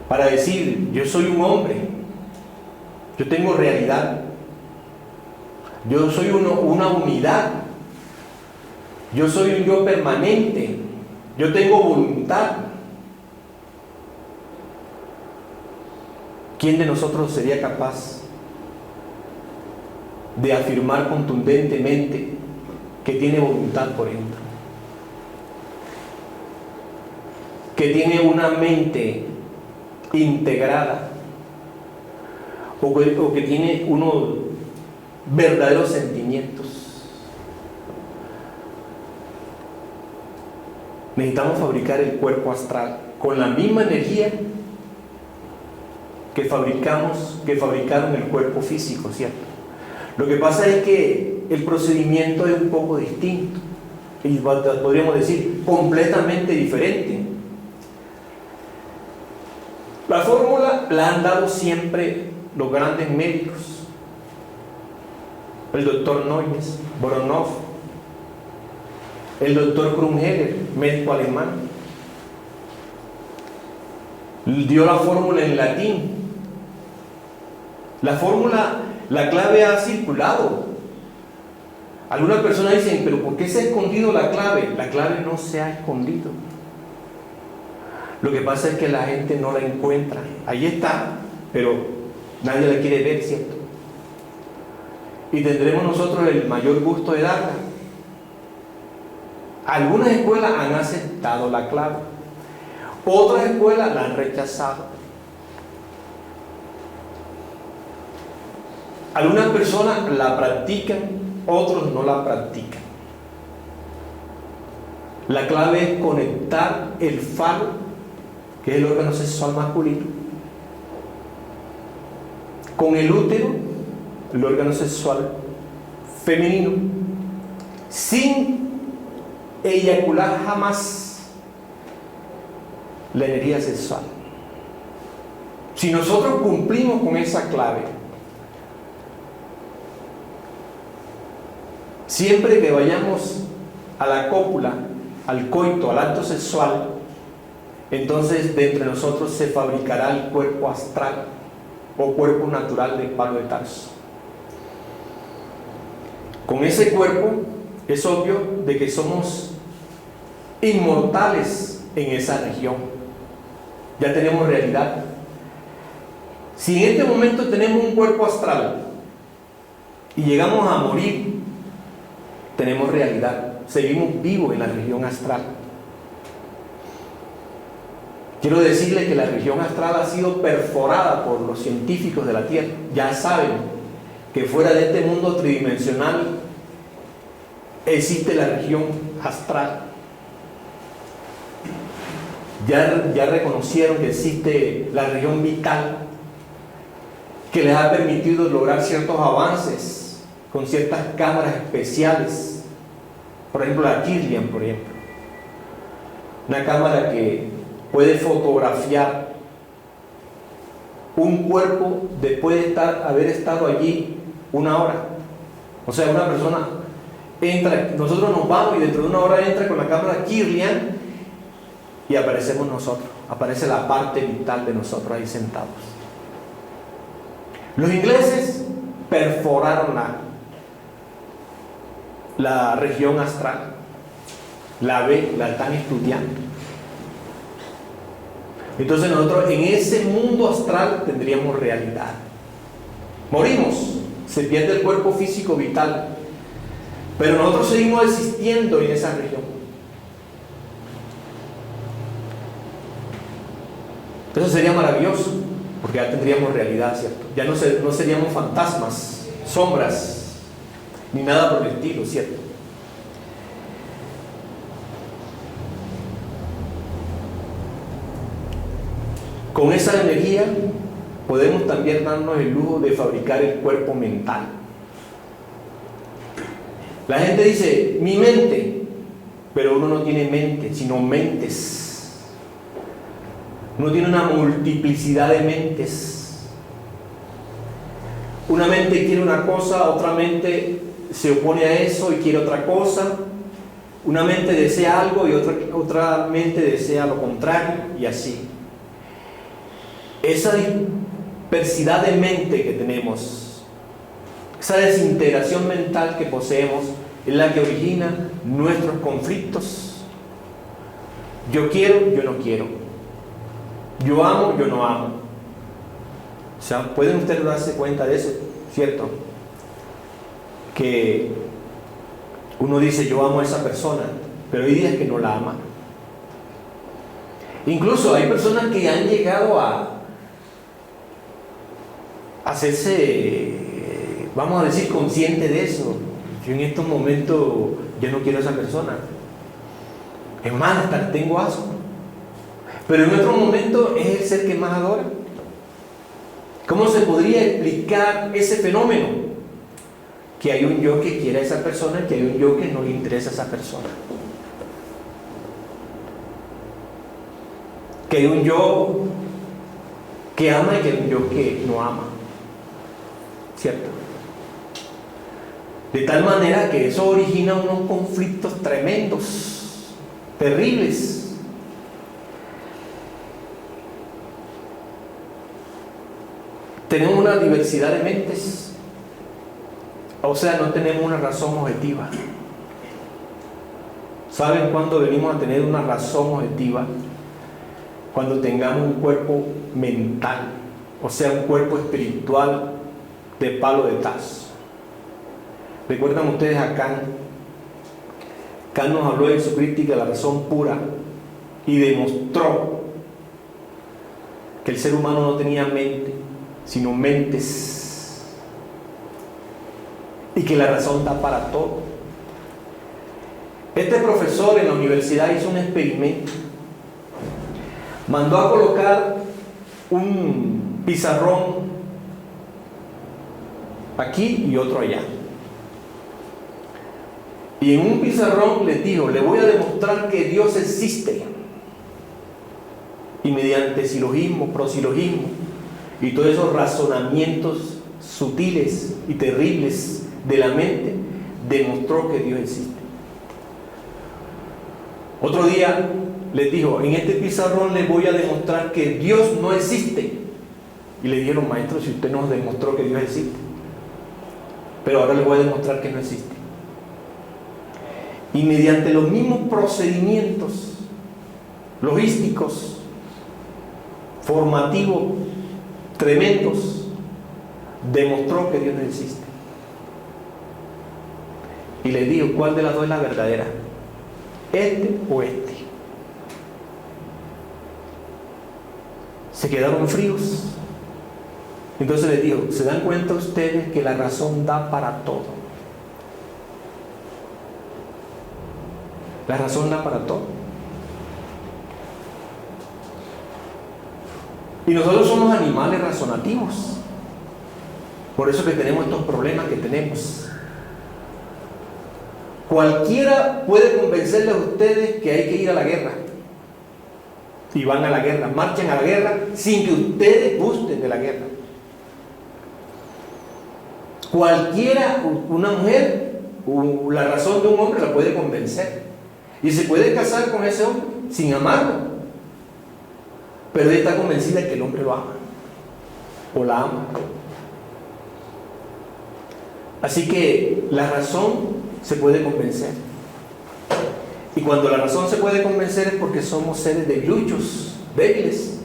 para decir, yo soy un hombre, yo tengo realidad, yo soy una unidad, yo soy un yo permanente, yo tengo voluntad. ¿Quién de nosotros sería capaz de afirmar contundentemente que tiene voluntad, por ejemplo? Que tiene una mente integrada, o que tiene unos verdaderos sentimientos. Necesitamos fabricar el cuerpo astral con la misma energía que fabricaron el cuerpo físico, ¿cierto? Lo que pasa es que el procedimiento es un poco distinto y podríamos decir completamente diferente. La fórmula la han dado siempre los grandes médicos, el doctor Noyes, Voronov, el doctor Krumheller, médico alemán. dio la fórmula en latín. La fórmula, la clave ha circulado. Algunas personas dicen, pero ¿por qué se ha escondido la clave? La clave no se ha escondido. Lo que pasa es que la gente no la encuentra. Ahí está, pero nadie la quiere ver, ¿cierto? Y tendremos nosotros el mayor gusto de darla. Algunas escuelas han aceptado la clave, otras escuelas la han rechazado. Algunas personas la practican, otros no la practican. La clave es conectar el falo, que es el órgano sexual masculino, con el útero, el órgano sexual femenino, sin eyacular jamás la energía sexual. Si nosotros cumplimos con esa clave, siempre que vayamos a la cópula, al coito, al acto sexual, entonces de entre nosotros se fabricará el cuerpo astral o cuerpo natural de Pablo de Tarso. Con ese cuerpo es obvio de que somos inmortales en esa región. Ya tenemos realidad. Si en este momento tenemos un cuerpo astral y llegamos a morir, tenemos realidad. Seguimos vivos en la región astral. Quiero decirles que la región astral ha sido perforada por los científicos de la Tierra. Ya saben que fuera de este mundo tridimensional existe la región astral. Ya reconocieron que existe la región vital, que les ha permitido lograr ciertos avances con ciertas cámaras especiales. Por ejemplo, la Kirlian, por ejemplo. Una cámara que puede fotografiar un cuerpo después de haber estado allí 1 hora. O sea, una persona entra, nosotros nos vamos y dentro de 1 hora entra con la cámara Kirlian y aparecemos nosotros. Aparece la parte vital de nosotros ahí sentados. Los ingleses perforaron la región astral. La están estudiando. Entonces nosotros en ese mundo astral tendríamos realidad. Morimos, se pierde el cuerpo físico vital, pero nosotros seguimos existiendo en esa región. Eso sería maravilloso, porque ya tendríamos realidad, ¿cierto? Ya no seríamos fantasmas, sombras, ni nada por el estilo, ¿cierto? Con esa energía podemos también darnos el lujo de fabricar el cuerpo mental. La gente dice, mi mente, pero uno no tiene mente, sino mentes. Uno tiene una multiplicidad de mentes. Una mente quiere una cosa, otra mente se opone a eso y quiere otra cosa. Una mente desea algo y otra mente desea lo contrario, y así. Esa diversidad de mente que tenemos, esa desintegración mental que poseemos, es la que origina nuestros conflictos. Yo quiero, yo no quiero. Yo amo, yo no amo. O sea, pueden ustedes darse cuenta de eso, ¿cierto? Que uno dice, yo amo a esa persona, pero hay días que no la ama. Incluso hay personas que han llegado a hacerse, vamos a decir, consciente de eso. Yo en estos momentos ya no quiero a esa persona. Es más, hasta tengo asco. Pero en otro momento es el ser que más adora. ¿Cómo se podría explicar ese fenómeno? Que hay un yo que quiere a esa persona, que hay un yo que no le interesa a esa persona. Que hay un yo que ama y que hay un yo que no ama. ¿Cierto? De tal manera que eso origina unos conflictos tremendos, terribles. tenemos una diversidad de mentes. O sea, no tenemos una razón objetiva. ¿Saben cuándo venimos a tener una razón objetiva? Cuando tengamos un cuerpo mental, o sea, un cuerpo espiritual de palo de Tarso. ¿Recuerdan ustedes a Kant? Kant nos habló en su crítica de la razón pura y demostró que el ser humano no tenía mente, sino mentes, y que la razón da para todo. Este profesor en la universidad hizo un experimento. Mandó a colocar un pizarrón aquí y otro allá. Y en un pizarrón les dijo: le voy a demostrar que Dios existe. Y mediante silogismo, prosilogismo y todos esos razonamientos sutiles y terribles de la mente, demostró que Dios existe. Otro día les dijo: en este pizarrón les voy a demostrar que Dios no existe. Y le dijeron: maestro, si usted nos demostró que Dios existe, pero ahora les voy a demostrar que no existe. Y mediante los mismos procedimientos logísticos, formativos, tremendos, demostró que Dios no existe. Y les dijo: ¿cuál de las dos es la verdadera? ¿Este o este? Se quedaron fríos. Entonces les digo: ¿se dan cuenta ustedes que la razón da para todo? La razón da para todo. Y nosotros somos animales razonativos. Por eso que tenemos estos problemas que tenemos. Cualquiera puede convencerles a ustedes que hay que ir a la guerra. Y van a la guerra, marchan a la guerra sin que ustedes gusten de la guerra. Cualquiera, una mujer, la razón de un hombre la puede convencer. Y se puede casar con ese hombre sin amarlo. Pero ella está convencida de que el hombre lo ama. O la ama. Así que la razón se puede convencer. Y cuando la razón se puede convencer es porque somos seres debiluchos, débiles.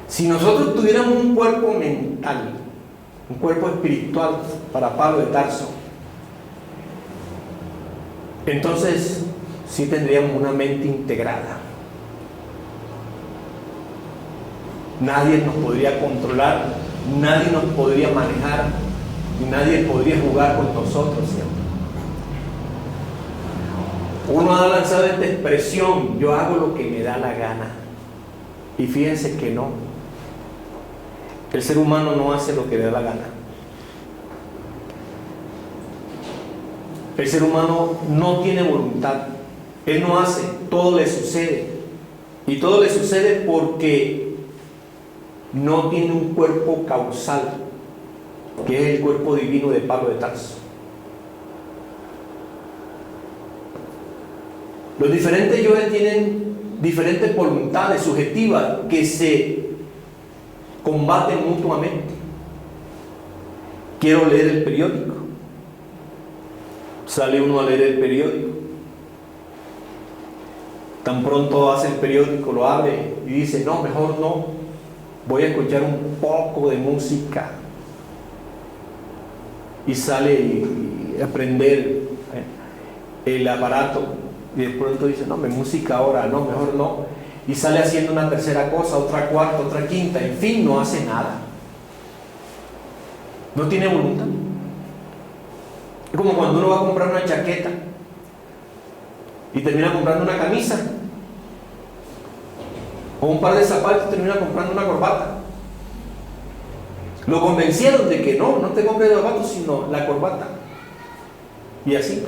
Si nosotros tuviéramos un cuerpo mental, un cuerpo espiritual para Pablo de Tarso, entonces sí tendríamos una mente integrada. Nadie nos podría controlar, nadie nos podría manejar y nadie podría jugar con nosotros siempre. Uno ha lanzado esta expresión: yo hago lo que me da la gana. Y fíjense que no. El ser humano no hace lo que le da la gana. El ser humano no tiene voluntad. Él no hace, todo le sucede. Y todo le sucede porque no tiene un cuerpo causal, que es el cuerpo divino de Pablo de Tarso. Los diferentes yoes tienen diferentes voluntades subjetivas que se combaten mutuamente. Quiero leer el periódico. Sale uno a leer el periódico. Tan pronto hace el periódico, lo abre y dice: no, mejor no. Voy a escuchar un poco de música. Y sale a prender el aparato. Y de pronto dice: no, música ahora, no, mejor no. Y sale haciendo una tercera cosa, otra cuarta, otra quinta, en fin, no hace nada. No tiene voluntad. Es como cuando uno va a comprar una chaqueta y termina comprando una camisa, o un par de zapatos y termina comprando una corbata. Lo convencieron de que no te compres los zapatos, sino la corbata. Y así.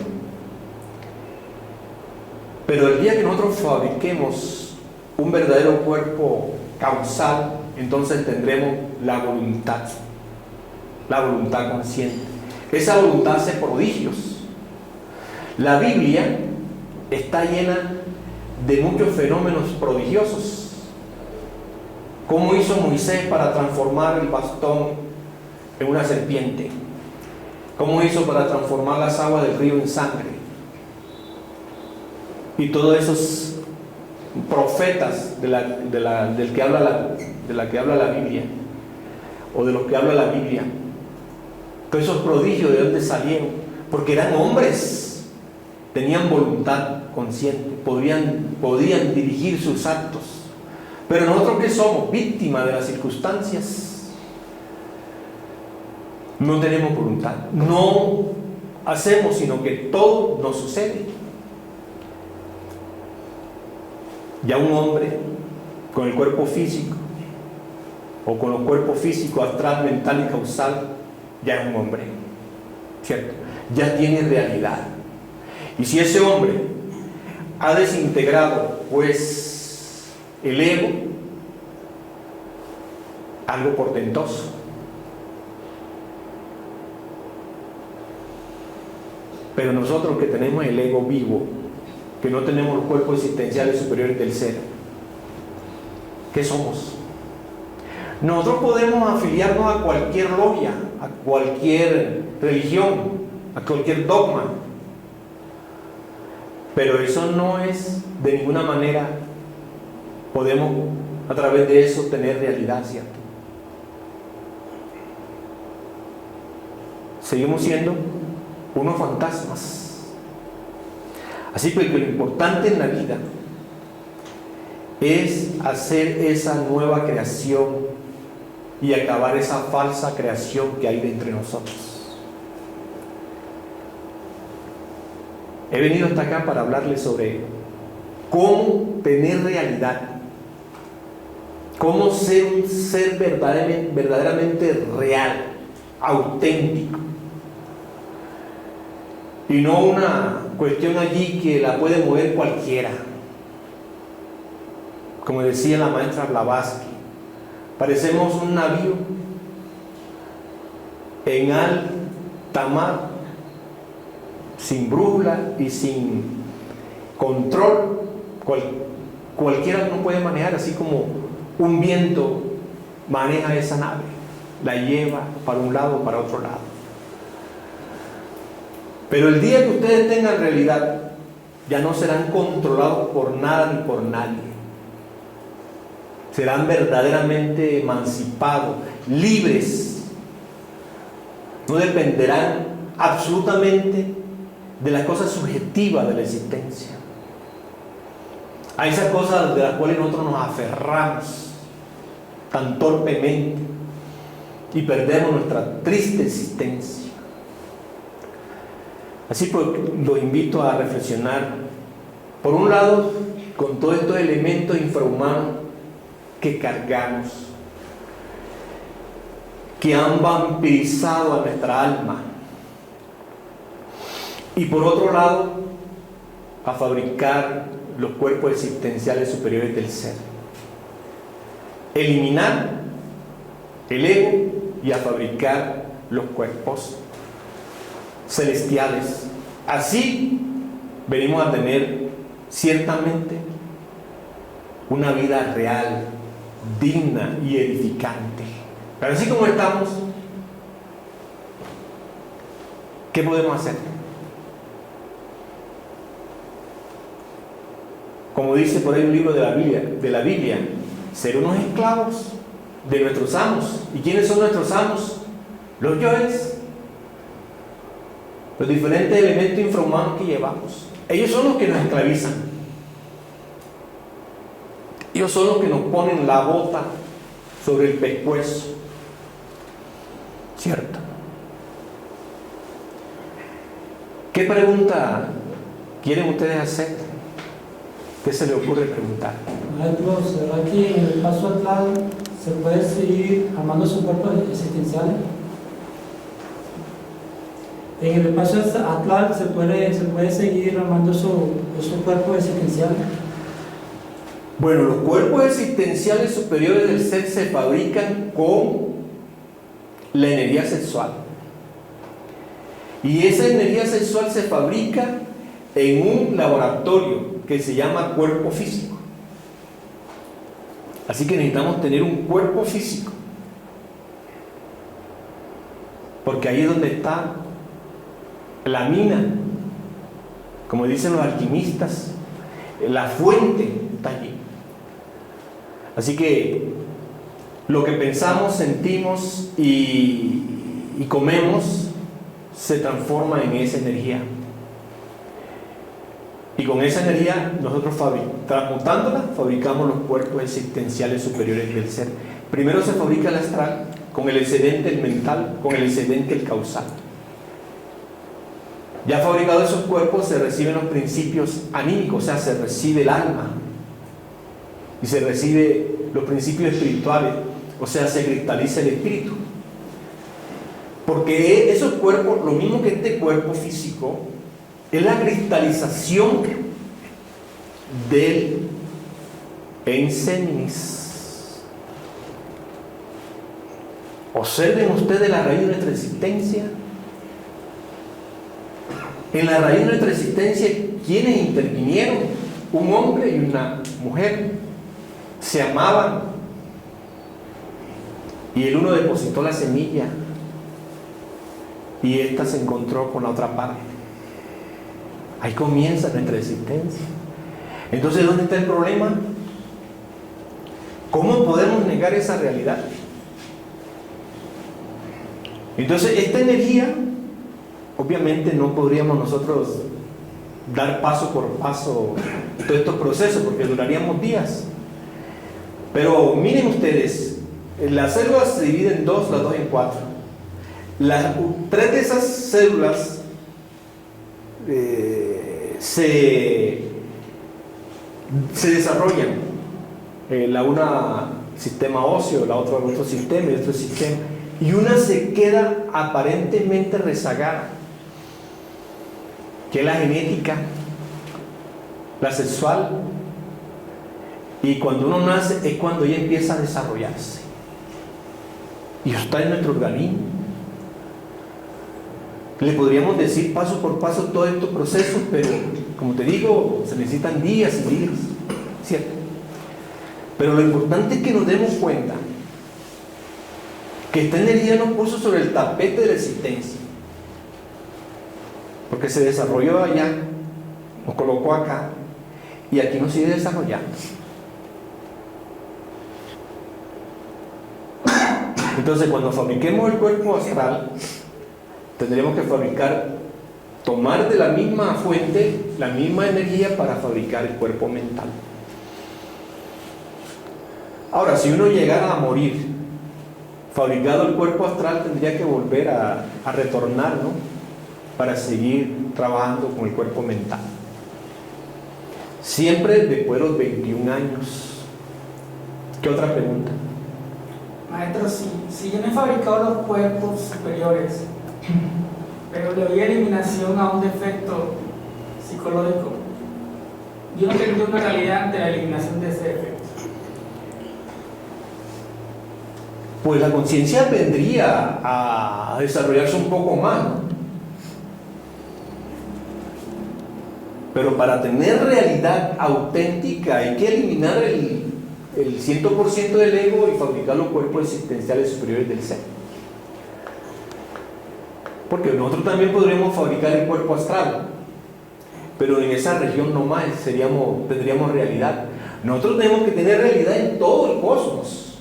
Pero el día que nosotros fabriquemos un verdadero cuerpo causal, entonces tendremos la voluntad consciente. Esa voluntad hace prodigios. La Biblia está llena de muchos fenómenos prodigiosos. ¿Cómo hizo Moisés para transformar el bastón en una serpiente? ¿Cómo hizo para transformar las aguas del río en sangre? Y todos esos profetas de la que habla la Biblia, o de los que habla la Biblia, todos esos prodigios, ¿de dónde salieron? Porque eran hombres, tenían voluntad consciente, podían dirigir sus actos. Pero nosotros, que somos víctimas de las circunstancias, no tenemos voluntad, no hacemos, sino que todo nos sucede. Ya un hombre con el cuerpo físico, o con los cuerpos físicos astral, mental y causal, ya es un hombre, ¿cierto? Ya tiene realidad. Y si ese hombre ha desintegrado, pues, el ego, algo portentoso. Pero nosotros, que tenemos el ego vivo, que no tenemos los cuerpos existenciales superiores del ser, ¿qué somos? Nosotros podemos afiliarnos a cualquier logia, a cualquier religión, a cualquier dogma, pero eso no es, de ninguna manera podemos a través de eso tener realidad, ¿cierto? Seguimos siendo unos fantasmas. Así que lo importante en la vida es hacer esa nueva creación y acabar esa falsa creación que hay de entre nosotros. He venido hasta acá para hablarles sobre cómo tener realidad, cómo ser un ser verdaderamente real, auténtico, y no una cuestión allí que la puede mover cualquiera. Como decía la maestra Blavatsky, parecemos un navío en alta mar, sin brújula y sin control. Cualquiera no puede manejar, así como un viento maneja esa nave, la lleva para un lado o para otro lado. Pero el día que ustedes tengan realidad, ya no serán controlados por nada ni por nadie. Serán verdaderamente emancipados, libres. No dependerán absolutamente de las cosas subjetivas de la existencia, a esas cosas de las cuales nosotros nos aferramos tan torpemente y perdemos nuestra triste existencia. Así pues, los invito a reflexionar, por un lado, con todos estos elementos infrahumanos que cargamos, que han vampirizado a nuestra alma, y por otro lado, a fabricar los cuerpos existenciales superiores del ser. Eliminar el ego y a fabricar los cuerpos celestiales. Así venimos a tener ciertamente una vida real, digna y edificante. Pero así como estamos, ¿qué podemos hacer? Como dice por ahí un libro de la Biblia, ser unos esclavos de nuestros amos. ¿Y quiénes son nuestros amos? Los yoes, los diferentes elementos infrahumanos que llevamos. Ellos son los que nos esclavizan. Ellos son los que nos ponen la bota sobre el pescuezo, ¿cierto? ¿Qué pregunta quieren ustedes hacer? ¿Qué se le ocurre preguntar? Por ejemplo, ¿será que en el paso atlal se puede seguir armando sus cuerpos existenciales? En el paso atlal se puede seguir armando su cuerpo existencial. Bueno, los cuerpos existenciales superiores del ser se fabrican con la energía sexual. Y esa energía sexual se fabrica en un laboratorio que se llama cuerpo físico. Así que necesitamos tener un cuerpo físico, porque ahí es donde está la mina, como dicen los alquimistas, la fuente está allí. Así que lo que pensamos, sentimos y comemos se transforma en esa energía. Y con esa energía nosotros transmutándola fabricamos los cuerpos existenciales superiores del ser. Primero se fabrica el astral, con el excedente el mental, con el excedente el causal. Ya fabricados esos cuerpos se reciben los principios anímicos, o sea, se recibe el alma y se recibe los principios espirituales, o sea, se cristaliza el espíritu. Porque esos cuerpos, lo mismo que este cuerpo físico, es la cristalización del Enseminis. Observen ustedes la raíz de nuestra existencia. En la raíz de nuestra existencia, ¿quiénes intervinieron? Un hombre y una mujer se amaban y el uno depositó la semilla y ésta se encontró con la otra parte. Ahí comienza nuestra existencia. Entonces, ¿dónde está el problema? ¿Cómo podemos negar esa realidad? Entonces, esta energía, obviamente no podríamos nosotros dar paso por paso todos estos procesos, porque duraríamos días. Pero miren ustedes, las células se dividen en dos, las dos en cuatro. Tres de esas células se desarrollan. La una sistema óseo, la otra otro sistema y otro sistema. Y una se queda aparentemente rezagada, que es la genética, la sexual. Y cuando uno nace es cuando ella empieza a desarrollarse. Y está en nuestro organismo. Le podríamos decir paso por paso todos estos procesos, pero como te digo, se necesitan días y días, ¿cierto? Pero lo importante es que nos demos cuenta que esta energía nos puso sobre el tapete de la existencia, porque se desarrolló allá, nos colocó acá, y aquí nos sigue desarrollando. Entonces, cuando fabriquemos el cuerpo astral, tendremos que tomar de la misma fuente, la misma energía para fabricar el cuerpo mental. Ahora, si uno llegara a morir, fabricado el cuerpo astral, tendría que volver a retornar, ¿no? Para seguir trabajando con el cuerpo mental. Siempre después de los 21 años. ¿Qué otra pregunta? Maestro, si yo no he fabricado los cuerpos superiores, pero le doy eliminación a un defecto psicológico, yo no tendría una realidad ante la eliminación de ese defecto. Pues la conciencia vendría a desarrollarse un poco más, ¿no? Pero para tener realidad auténtica hay que eliminar el 100% del ego y fabricar los cuerpos existenciales superiores del ser. Porque nosotros también podríamos fabricar el cuerpo astral, pero en esa región nomás tendríamos realidad. Nosotros tenemos que tener realidad en todo el cosmos.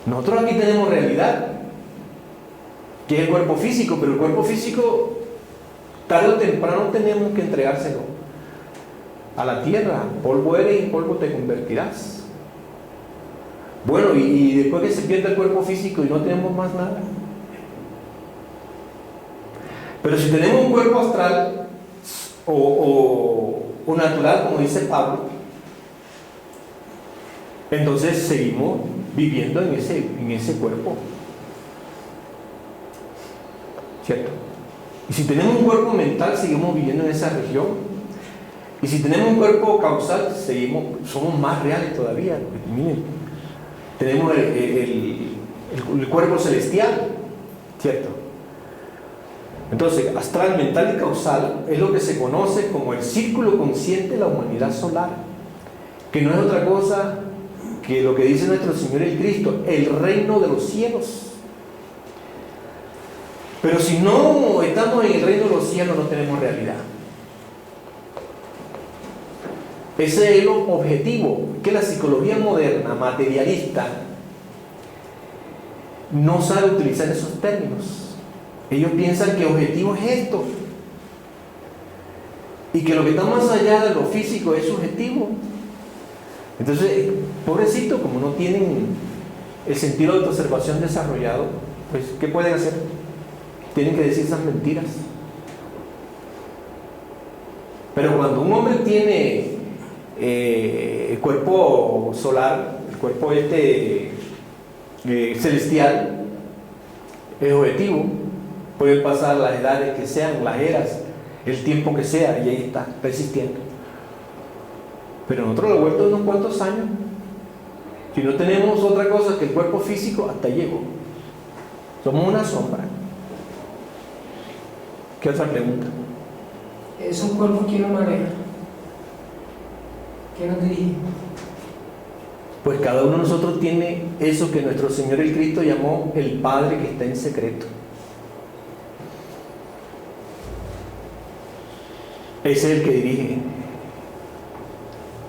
Nosotros aquí tenemos realidad, que es el cuerpo físico, pero el cuerpo físico tarde o temprano tenemos que entregárselo a la tierra. Polvo eres y polvo te convertirás. Bueno, y después que se pierde el cuerpo físico y no tenemos más nada. Pero si tenemos un cuerpo astral o natural, como dice Pablo, entonces seguimos viviendo en ese cuerpo, ¿cierto? Y si tenemos un cuerpo mental, seguimos viviendo en esa región. Y si tenemos un cuerpo causal, somos más reales todavía. Miren, tenemos el cuerpo celestial, ¿cierto? Entonces, astral, mental y causal es lo que se conoce como el círculo consciente de la humanidad solar. que no es otra cosa que lo que dice nuestro Señor el Cristo, el reino de los cielos. Pero si no estamos en el reino de los cielos, no tenemos realidad. Ese es el objetivo, que la psicología moderna, materialista, no sabe utilizar esos términos. Ellos piensan que objetivo es esto, y que lo que está más allá de lo físico es subjetivo. Entonces, pobrecito, como no tienen el sentido de autoobservación desarrollado, pues, ¿qué pueden hacer? Tienen que decir esas mentiras. Pero cuando un hombre tiene el cuerpo solar, el cuerpo celestial, es objetivo, puede pasar las edades que sean, las eras, el tiempo que sea, y ahí está, resistiendo. Pero nosotros lo vuelto unos cuantos años. Si no tenemos otra cosa que el cuerpo físico, hasta llegó. Somos una sombra. ¿Qué otra pregunta? ¿Esos cuerpos quién los maneja? ¿Quién nos dirige? Pues cada uno de nosotros tiene eso que nuestro Señor el Cristo llamó el Padre que está en secreto. Ese es el que dirige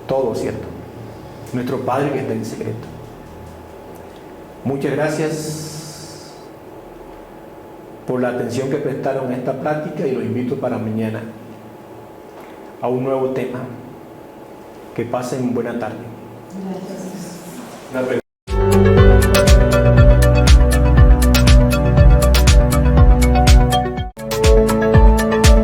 todo, ¿cierto? Nuestro Padre que está en secreto. Muchas gracias por la atención que prestaron a esta plática y los invito para mañana a un nuevo tema. Que pasen buena tarde. Gracias. Una pregunta.